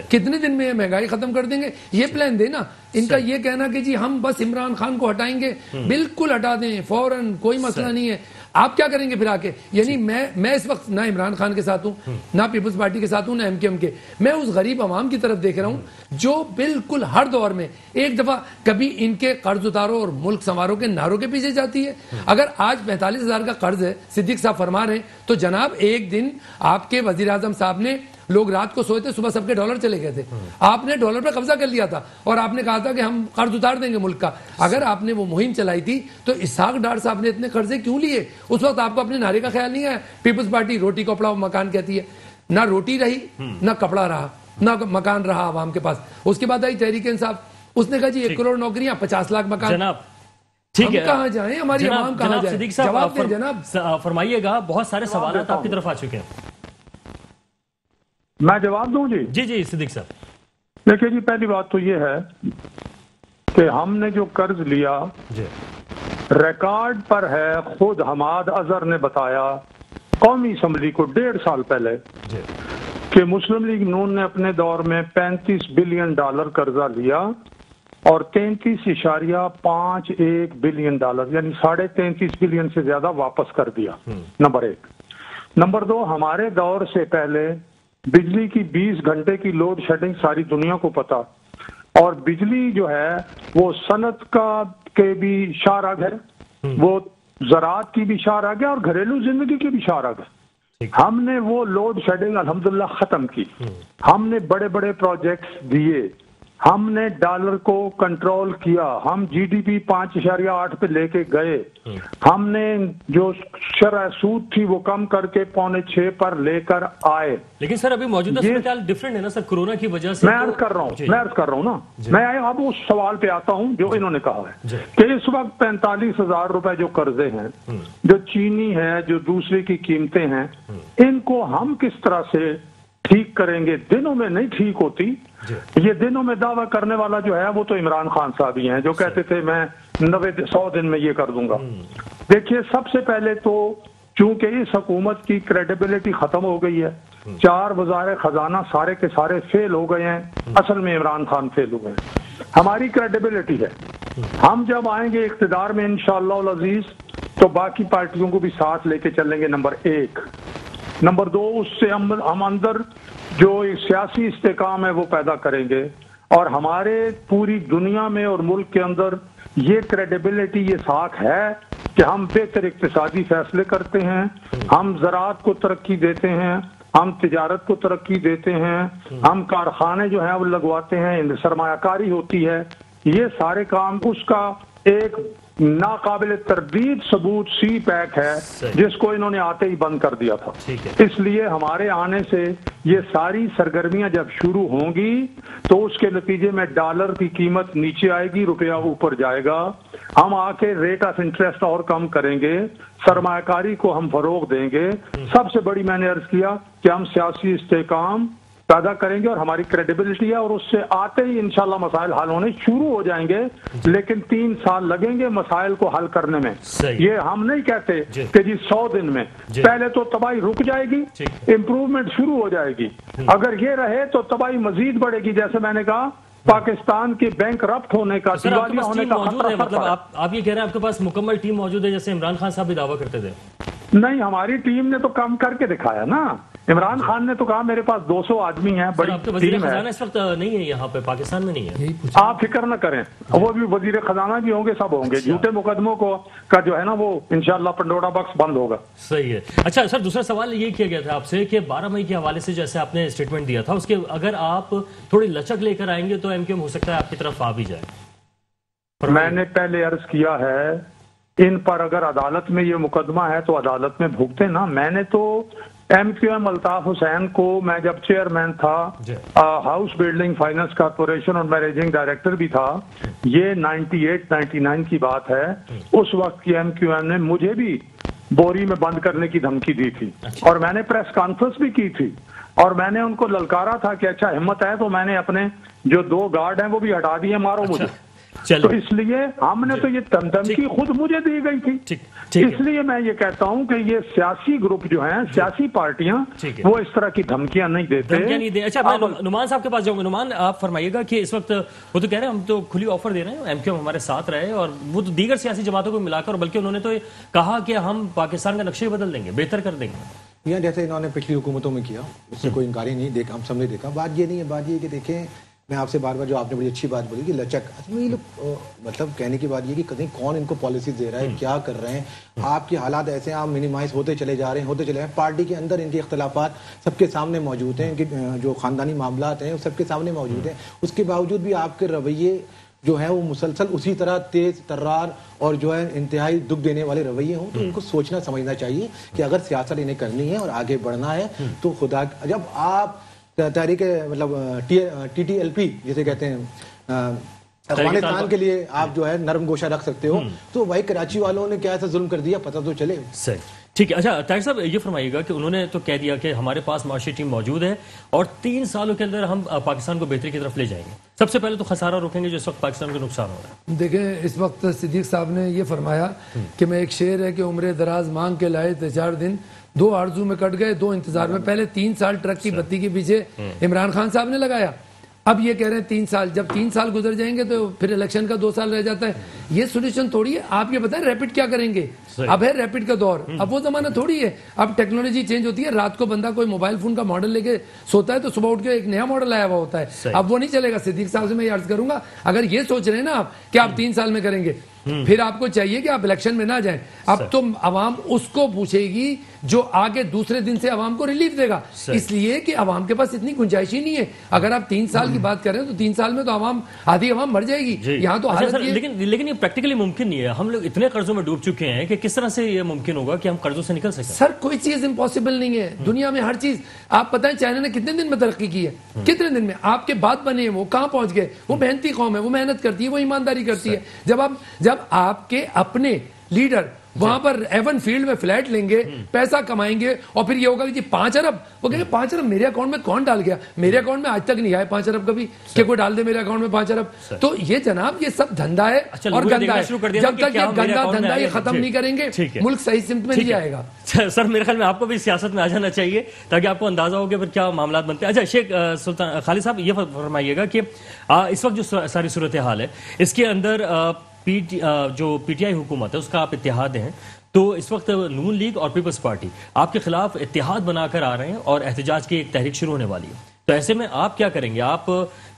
کتنے دن میں یہ مہنگائی ختم کر دیں گے؟ یہ پلان دے نا. ان کا یہ کہنا کہ جی ہم بس عمران خان کو ہٹائیں گے، بالکل ہٹا دیں فوراً، کوئی مسئلہ نہیں ہے. آپ کیا کریں گے پھر آ کے؟ یعنی میں اس وقت نہ عمران خان کے ساتھ ہوں، نہ پیپلز پارٹی کے ساتھ ہوں، نہ ایم کیو ایم کے. میں اس غریب عوام کی طرف دیکھ رہا ہوں جو بالکل ہر دور میں ایک دفعہ کبھی ان کے قرض اتارو اور ملک سنوارو کے نعروں کے پیچھے جاتی ہے. اگر آج 45,000 کا قرض ہے، صدیق صاحب فرما رہے ہیں، تو جناب ایک دن آپ کے وزیر اعظم صاحب نے، لوگ رات کو سوئے تھے، صبح سب کے ڈالر چلے گئے تھے، آپ نے ڈالر پہ قبضہ کر لیا تھا اور آپ نے کہا تھا کہ ہم قرض اتار دیں گے ملک کا. اگر آپ نے وہ مہم چلائی تھی تو اسحاق ڈار صاحب نے اتنے قرضے کیوں لیے؟ اس وقت آپ کو اپنے نعرے کا خیال نہیں آیا؟ پیپلز پارٹی روٹی کپڑا مکان کہتی ہے، نہ روٹی رہی، نہ کپڑا رہا، نہ مکان رہا عوام کے پاس. اس کے بعد آئی تحریک انصاف، اس نے کہا جی 1 کروڑ نوکریاں، 50 لاکھ مکان. جناب ٹھیک ہے، کہاں جائیں ہماری عوام کہاں جائے؟ صدیق صاحب جواب دیں جناب، فرمائیے گا. بہت سارے سوالات آپ کی طرف آ چکے ہیں. میں جواب دوں؟ جی جی صدیق صاحب. دیکھیں جی، پہلی بات تو یہ ہے کہ ہم نے جو قرض لیا ریکارڈ پر ہے. خود حماد اظہر نے بتایا قومی اسمبلی کو 1.5 سال پہلے کہ مسلم لیگ نون نے اپنے دور میں $35 بلین قرضہ لیا اور 33.51 بلین یعنی 33.5 بلین سے زیادہ واپس کر دیا. نمبر 1. نمبر 2، ہمارے دور سے پہلے بجلی کی 20 گھنٹے کی لوڈ شیڈنگ ساری دنیا کو پتا، اور بجلی جو ہے وہ صنعت کا کے بھی شاہراہ ہے، وہ زراعت کی بھی شاہراہ ہے، اور گھریلو زندگی کی بھی شاہراہ ہے. ہم نے وہ لوڈ شیڈنگ الحمدللہ ختم کی. ہم نے بڑے بڑے پروجیکٹس دیے، ہم نے ڈالر کو کنٹرول کیا، ہم جی ڈی پی 5.8 پہ لے کے گئے، ہم نے جو شرح سود تھی وہ کم کر کے 5.25 پر لے کر آئے. لیکن سر ابھی موجودہ صورتحال ڈیفرنٹ ہے نا سر، کورونا کی وجہ سے. میں عرض کر رہا ہوں نا، میں اب اس سوال پہ آتا ہوں جو انہوں نے کہا ہے کہ اس وقت 45,000 روپے جو قرضے ہیں، جو چینی ہے، جو دوسرے کی قیمتیں ہیں، ان کو ہم کس طرح سے ٹھیک کریں گے؟ دنوں میں نہیں ٹھیک ہوتی. یہ دنوں میں دعویٰ کرنے والا جو ہے وہ تو عمران خان صاحب ہی ہیں، جو کہتے تھے میں 100 دن میں یہ کر دوں گا. دیکھیے، سب سے پہلے تو چونکہ اس حکومت کی کریڈیبلٹی ختم ہو گئی ہے، 4 وزارت خزانہ سارے کے سارے فیل ہو گئے ہیں. اصل میں عمران خان فیل ہو گئے ہیں. ہماری کریڈیبلٹی ہے، ہم جب آئیں گے اقتدار میں انشاءاللہ العزیز تو باقی پارٹیوں کو بھی ساتھ لے کے چلیں گے. نمبر 1. نمبر 2، اس سے ہم اندر جو سیاسی استحکام ہے وہ پیدا کریں گے، اور ہمارے پوری دنیا میں اور ملک کے اندر یہ کریڈیبلٹی، یہ ساکھ ہے کہ ہم بہتر اقتصادی فیصلے کرتے ہیں، ہم زراعت کو ترقی دیتے ہیں، ہم تجارت کو ترقی دیتے ہیں، ہم کارخانے جو ہیں وہ لگواتے ہیں، سرمایہ کاری ہوتی ہے. یہ سارے کام اس کا ایک ناقابل تردید ثبوت سی پیک ہے جس کو انہوں نے آتے ہی بند کر دیا تھا. اس لیے ہمارے آنے سے یہ ساری سرگرمیاں جب شروع ہوں گی تو اس کے نتیجے میں ڈالر کی قیمت نیچے آئے گی، روپیہ اوپر جائے گا. ہم آ کے ریٹ آف انٹرسٹ اور کم کریں گے، سرمایہ کاری کو ہم فروغ دیں گے. سب سے بڑی میں نے عرض کیا کہ ہم سیاسی استحکام پیدا کریں گے، اور ہماری کریڈیبلٹی ہے، اور اس سے آتے ہی انشاءاللہ مسائل حل ہونے شروع ہو جائیں گے. لیکن 3 سال لگیں گے مسائل کو حل کرنے میں. یہ ہم نہیں کہتے کہ جی 100 دن میں. پہلے تو تباہی رک جائے گی، امپروومنٹ شروع ہو جائے گی. اگر یہ رہے تو تباہی مزید بڑھے گی. جیسے میں نے کہا پاکستان کے بینک رپٹ ہونے کا، دیوالیہ ہونے کا خطرہ. مطلب آپ یہ کہہ رہے ہیں آپ کے پاس مکمل ٹیم موجود ہے، جیسے عمران خان صاحب بھی دعویٰ کرتے تھے؟ نہیں، ہماری ٹیم نے تو کام کر کے دکھایا نا. عمران خان نے تو کہا میرے پاس 200 آدمی ہیں، بڑی آپ کے وزیر ٹیم ہے. خزانہ اس وقت نہیں ہے یہاں پہ، پاکستان میں نہیں ہے. یہی پوچھا آپ فکر نہ کریں، وہ بھی وزیر خزانہ بھی ہوں گے، سب ہوں گے. جھوٹے مقدموں کا جو ہے نا وہ انشاءاللہ پنڈورا باکس بند ہوگا. صحیح ہے. اچھا سر، دوسرا سوال یہ کیا گیا تھا آپ سے کہ 12 مئی کے حوالے سے جیسے آپ نے اسٹیٹمنٹ دیا تھا، اس کے اگر آپ تھوڑی لچک لے کر آئیں گے تو ایم کیو ایم ہو سکتا ہے آپ کی طرف آ بھی جائے. میں نے پہلے عرض کیا ہے ان پر اگر عدالت میں یہ مقدمہ ہے تو عدالت میں بھگتے نا. میں نے تو M Q M Altaf Hussain کو، میں جب چیئرمین تھا ہاؤس بلڈنگ فائنانس کارپوریشن اور مینیجنگ ڈائریکٹر بھی تھا، یہ 98-99 کی بات ہے، اس وقت کی ایم کیو ایم نے مجھے بھی بوری میں بند کرنے کی دھمکی دی تھی اور میں نے پریس کانفرنس بھی کی تھی اور میں نے ان کو للکارا تھا کہ اچھا ہمت ہے تو میں نے اپنے جو 2 گارڈ ہیں وہ بھی ہٹا دیے، مارو مجھے. تو اس لیے ہم نے تو یہ دھمکی خود مجھے دی گئی تھی. اس لیے میں یہ کہتا ہوں کہ یہ سیاسی گروپ جو ہیں، سیاسی پارٹیاں، وہ اس طرح کی دھمکیاں نہیں دیتے. اچھا میں نعمان صاحب کے پاس جاؤں گا. نعمان آپ فرمائیے گا کہ اس وقت وہ تو کہہ رہے ہیں ہم تو کھلی آفر دے رہے ہیں، ایم کیو ایم ہمارے ساتھ رہے، اور وہ تو دیگر سیاسی جماعتوں کو ملا کر، بلکہ انہوں نے تو کہا کہ ہم پاکستان کا نقشے بدل دیں گے، بہتر کر دیں گے. یہ جیسے انہوں نے پچھلی حکومتوں میں کیا، اس سے کوئی انکاری نہیں، دیکھا ہم سب نے دیکھا. بات یہ نہیں ہے، بات یہ کہ دیکھیں میں آپ سے بار بار جو آپ نے بڑی اچھی بات بولی کہ لچک، یہ لوگ مطلب کہنے کی بات یہ کہ کہیں کون ان کو پالیسی دے رہا ہے، کیا کر رہے ہیں. آپ کے حالات ایسے ہیں، آپ منیمائز ہوتے چلے جا رہے ہیں. پارٹی کے اندر ان کے اختلافات سب کے سامنے موجود ہیں، ان کے جو خاندانی معاملات ہیں وہ سب کے سامنے موجود ہیں. اس کے باوجود بھی آپ کے رویے جو ہیں وہ مسلسل اسی طرح تیز ترار اور جو ہے انتہائی دکھ دینے والے رویے ہوں. تو ان کو سوچنا سمجھنا چاہیے کہ اگر سیاست انہیں کرنی ہے اور آگے بڑھنا ہے تو خدا، جب آپ تحریک مطلب TTLP جسے کہتے ہیں افغانستان کے لیے آپ جو ہے نرم گوشہ رکھ سکتے ہو، تو بھائی کراچی والوں نے کیا ایسا ظلم کر دیا پتہ تو چلے. صحیح، ٹھیک ہے. اچھا طاہر صاحب یہ فرمائیے گا کہ انہوں نے تو کہہ دیا کہ ہمارے پاس معاشی ٹیم موجود ہے اور 3 سالوں کے اندر ہم پاکستان کو بہتری کی طرف لے جائیں گے. سب سے پہلے تو خسارہ روکیں گے جو اس وقت پاکستان کو نقصان ہو رہا ہے. دیکھیں اس وقت صدیق صاحب نے یہ فرمایا کہ میں ایک شعر ہے کہ عمر دراز مانگ کے لائے تھے 4 دن، 2 آرزو میں کٹ گئے 2 انتظار میں. پہلے 3 سال ٹرک کی بتی کے پیچھے عمران خان صاحب نے لگایا، اب یہ کہہ رہے ہیں 3 سال. جب 3 سال گزر جائیں گے تو پھر الیکشن کا 2 سال رہ جاتا ہے. یہ سولوشن تھوڑی ہے. آپ یہ بتائیں ریپڈ کیا کریں گے؟ اب ہے ریپڈ کا دور، اب وہ زمانہ تھوڑی ہے. اب ٹیکنالوجی چینج ہوتی ہے. رات کو بندہ کوئی موبائل فون کا ماڈل لے کے سوتا ہے تو صبح اٹھ کے ایک نیا ماڈل آیا ہوا ہوتا ہے. اب وہ نہیں چلے گا. صدیق صاحب سے میں یہ عرض کروں گا اگر یہ سوچ رہے ہیں نا آپ کہ آپ 3 سال میں کریں گے، پھر آپ کو چاہیے کہ آپ الیکشن میں نہ جائیں. اب تو عوام اس کو پوچھے گی جو آگے دوسرے دن سے عوام کو ریلیف دے گا، اس لیے کہ عوام کے پاس اتنی گنجائش ہی نہیں ہے. اگر آپ 3 سال کی بات کریں تو 3 سال میں تو عوام آدھی عوام مر جائے گی. یہاں تو حالت لیکن یہ پریکٹیکلی ممکن نہیں ہے. ہم لوگ اتنے قرضوں میں ڈوب چکے ہیں کہ کس طرح سے یہ ممکن ہوگا کہ ہم قرضوں سے نکل سکیں؟ سر کوئی چیز امپاسبل نہیں ہے دنیا میں. ہر چیز آپ پتہ ہے چائنا نے کتنے دن میں ترقی کی ہے، کتنے دن میں آپ کے بعد بنے ہیں وہ کہاں پہنچ گئے. وہ محنتی قوم ہے، وہ محنت کرتی ہے، وہ ایمانداری کرتی ہے. جب آپ کے اپنے لیڈر وہاں پر ایون فیلڈ میں فلیٹ لیں گے، پیسہ کمائیں گے اور پھر یہ ہوگا کہ جی 5 ارب، وہ کہیں گے 5 ارب میرے اکاؤنٹ میں کون ڈال گیا؟ میرے اکاؤنٹ میں آج تک نہیں آئے 5 ارب کبھی کہ کوئی ڈال دے میرے اکاؤنٹ میں 5 ارب. تو یہ جناب یہ سب دھندا ہے اور گندا ہے. جب تک یہ گندا دھندا یہ ختم نہیں کریں گے ملک صحیح سمت میں نہیں جائے گا. سر میرے خیال میں آپ کو بھی سیاست میں آ جانا چاہیے تاکہ آپ کو اندازہ ہو کہ پھر کیا معاملات بنتے ہیں. اچھا شیخ سلطان خالد صاحب یہ فرمائیے گا کہ اس وقت جو ساری صورتحال ہے اس کے اندر جو پی ٹی آئی حکومت ہے اس کا آپ اتحاد ہیں، تو اس وقت نون لیگ اور پیپلز پارٹی آپ کے خلاف اتحاد بنا کر آ رہے ہیں اور احتجاج کی ایک تحریک شروع ہونے والی ہے. تو ایسے میں آپ کیا کریں گے؟ آپ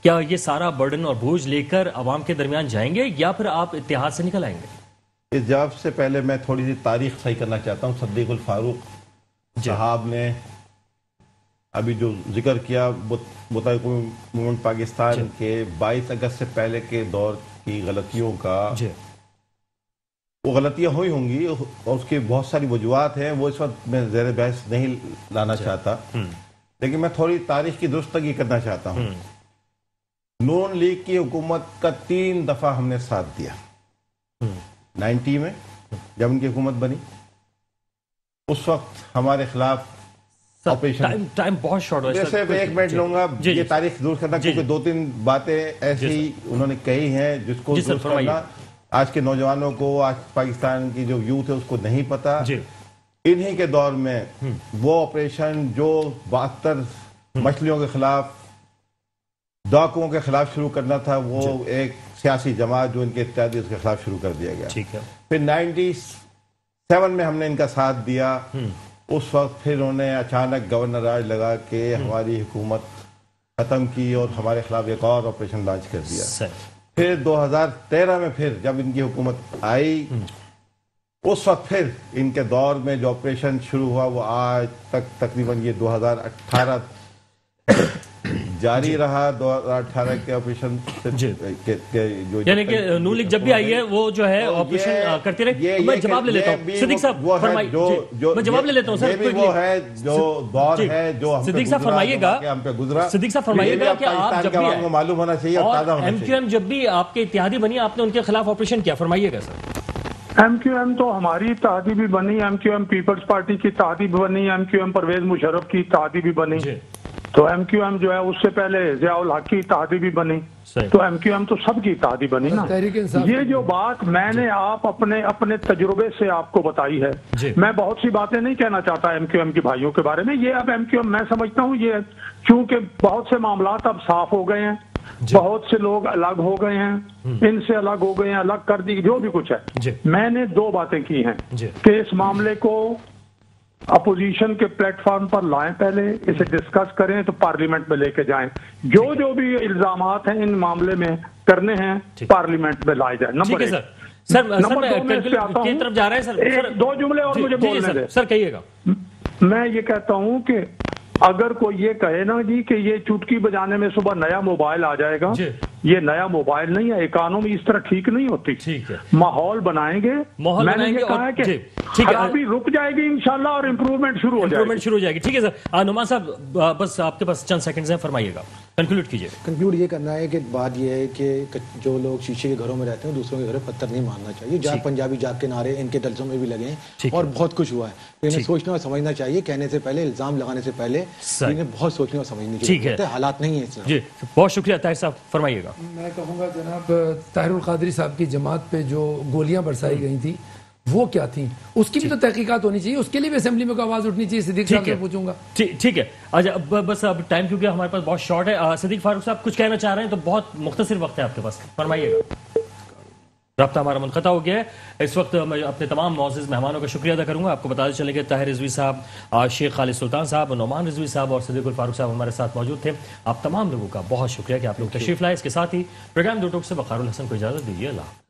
کیا یہ سارا برڈن اور بوجھ لے کر عوام کے درمیان جائیں گے یا پھر آپ اتحاد سے نکل آئیں گے؟ اس جواب سے پہلے میں تھوڑی سی تاریخ صحیح کرنا چاہتا ہوں. صدیق الفاروق صاحب نے ابھی جو ذکر کیا متحرک موومنٹ پاکستان کے 22 اگست سے پہلے کے دور کی غلطیوں کا، وہ غلطیاں ہوئی ہوں گی اور اس کی بہت ساری وجوہات ہیں، وہ اس وقت میں زیر بحث نہیں لانا چاہتا، لیکن میں تھوڑی تاریخ کی درستگی کرنا چاہتا ہوں. نون لیگ کی حکومت کا 3 دفعہ ہم نے ساتھ دیا. 90 میں جب ان کی حکومت بنی اس وقت ہمارے خلاف ٹائم بہت شارٹ ہے. صرف 1 منٹ لوں گا یہ تاریخ دور کرنا کیونکہ 2-3 باتیں ایسی انہوں نے کہی ہیں جس کو درست کرنا آج کے نوجوانوں کو، آج پاکستان کی جو یوتھ ہے اس کو نہیں پتا. انہی کے دور میں وہ آپریشن جو 72 مچھلیوں کے خلاف، ڈاکوؤں کے خلاف شروع کرنا تھا، وہ ایک سیاسی جماعت جو ان کے اتحادی اس کے خلاف شروع کر دیا گیا. پھر 97 میں ہم نے ان کا ساتھ دیا. اس وقت پھر انہوں نے اچانک گورنر راج لگا کے ہماری حکومت ختم کی اور ہمارے خلاف ایک اور آپریشن لانچ کر دیا. پھر 2013 میں پھر جب ان کی حکومت آئی اس وقت پھر ان کے دور میں جو آپریشن شروع ہوا وہ آج تک تقریباً یہ 2018 جاری رہا. 2018 کے آپریشن یعنی کہ نون لیگ جب بھی آئی ہے وہ جو ہے آپریشن کرتی رہے. میں جواب لے لیتا ہوں صدیق صاحب, میں جواب لے لیتا ہوں سر. وہ ہے جو دور ہے جو صدیق صاحب فرمائیے گا, ہم پہ گزرا. صدیق صاحب فرمائیے گا کہ آپ جب بھی معلوم ہونا چاہیے اور تازہ ہونا ایم کیو ایم جب بھی آپ کے اتحادی بنی آپ نے ان کے خلاف آپریشن کیا, فرمائیے گا سر. ایم کیو ایم تو ہماری اتحادی بھی بنی, M Q M Peoples Party کی اتحادی بھی بنی, M Q M Pervez Musharraf کی اتحادی بھی بنی. تو ایم کیو ایم جو ہے اس سے پہلے ضیاء الحق کی اتحادی بھی بنی. تو ایم کیو ایم تو سب کی اتحادی بنی نا. یہ جو بات میں نے آپ اپنے تجربے سے آپ کو بتائی ہے, میں بہت سی باتیں نہیں کہنا چاہتا ایم کیو ایم کے بھائیوں کے بارے میں. یہ اب ایم کیو ایم میں سمجھتا ہوں یہ چونکہ بہت سے معاملات اب صاف ہو گئے ہیں, بہت سے لوگ الگ ہو گئے ہیں, ان سے الگ ہو گئے ہیں, الگ کر دی جو بھی کچھ ہے. میں نے 2 باتیں کی ہیں کہ اس معاملے کو اپوزیشن کے پلیٹ فارم پر لائیں, پہلے اسے ڈسکس کریں تو پارلیمنٹ میں لے کے جائیں. جو بھی الزامات ہیں ان معاملے میں کرنے ہیں پارلیمنٹ میں لائے جائیں. نمبر 1 کی طرف جا رہے ہیں سر. 2 جملے اور مجھے بولنے دیں سر, کہیے گا. میں یہ کہتا ہوں کہ اگر کوئی یہ کہے نا جی کہ یہ چٹکی بجانے میں صبح نیا موبائل آ جائے گا, یہ نیا موبائل نہیں ہے. اکانومی اس طرح ٹھیک نہیں ہوتی. ماحول بنائیں گے, میں نے یہ کہا ہے کہ خرابی رک جائے گی انشاءاللہ اور امپروومنٹ شروع ہو جائے گی. ٹھیک ہے سر. نعمان صاحب بس آپ کے پاس چند سیکنڈز ہیں, فرمائیے گا, کنکلوڈ کیجئے. کنکلوڈ یہ کرنا ہے کہ بات یہ ہے کہ جو لوگ شیشے کے گھروں میں رہتے ہیں دوسروں کے گھروں پتھر نہیں مارنا چاہیے. جاگ پنجابی جاگ کے نعرے ان کے دلسوں میں بھی لگے ہیں اور بہت کچھ ہوا ہے. انہیں سوچنا اور سمجھنا چاہیے, کہنے سے پہلے, الزام لگانے سے پہلے انہیں بہت سوچنے اور سمجھنے کی ضرورت ہے. حالات نہیں ہیں اس طرح. جی بہت شکریہ. طاہر صاحب فرمائیے گا. میں کہوں گا جناب طاہر القادری صاحب کی جماعت پہ جو گولیاں برسائی گئی تھیں وہ کیا تھیں, اس کی بھی تو تحقیقات ہونی چاہیے. اس کے لیے بھی اسمبلی میں آواز اٹھنی چاہیے. صدیق صاحب سے پوچھوں گا. ٹھیک ہے. اچھا بس اب ٹائم کیونکہ ہمارے پاس بہت شارٹ ہے. صدیق فاروق صاحب کچھ کہنا چاہ رہے ہیں تو بہت مختصر وقت ہے آپ کے پاس, فرمائیے گا. رابطہ ہمارا منقطع ہو گیا ہے. اس وقت میں اپنے تمام معزز مہمانوں کا شکریہ ادا کروں گا. آپ کو بتاتے چلے کہ طاہر رضوی صاحب, شیخ خالد سلطان صاحب, نعمان رضوی صاحب اور صدیق الفاروق صاحب ہمارے ساتھ موجود تھے. آپ تمام لوگوں کا بہت شکریہ کہ آپ لوگ تشریف لائے. اس کے ساتھ ہی پروگرام 2 ٹوک سے وقار الحسن کو اجازت دیجیے. اللہ.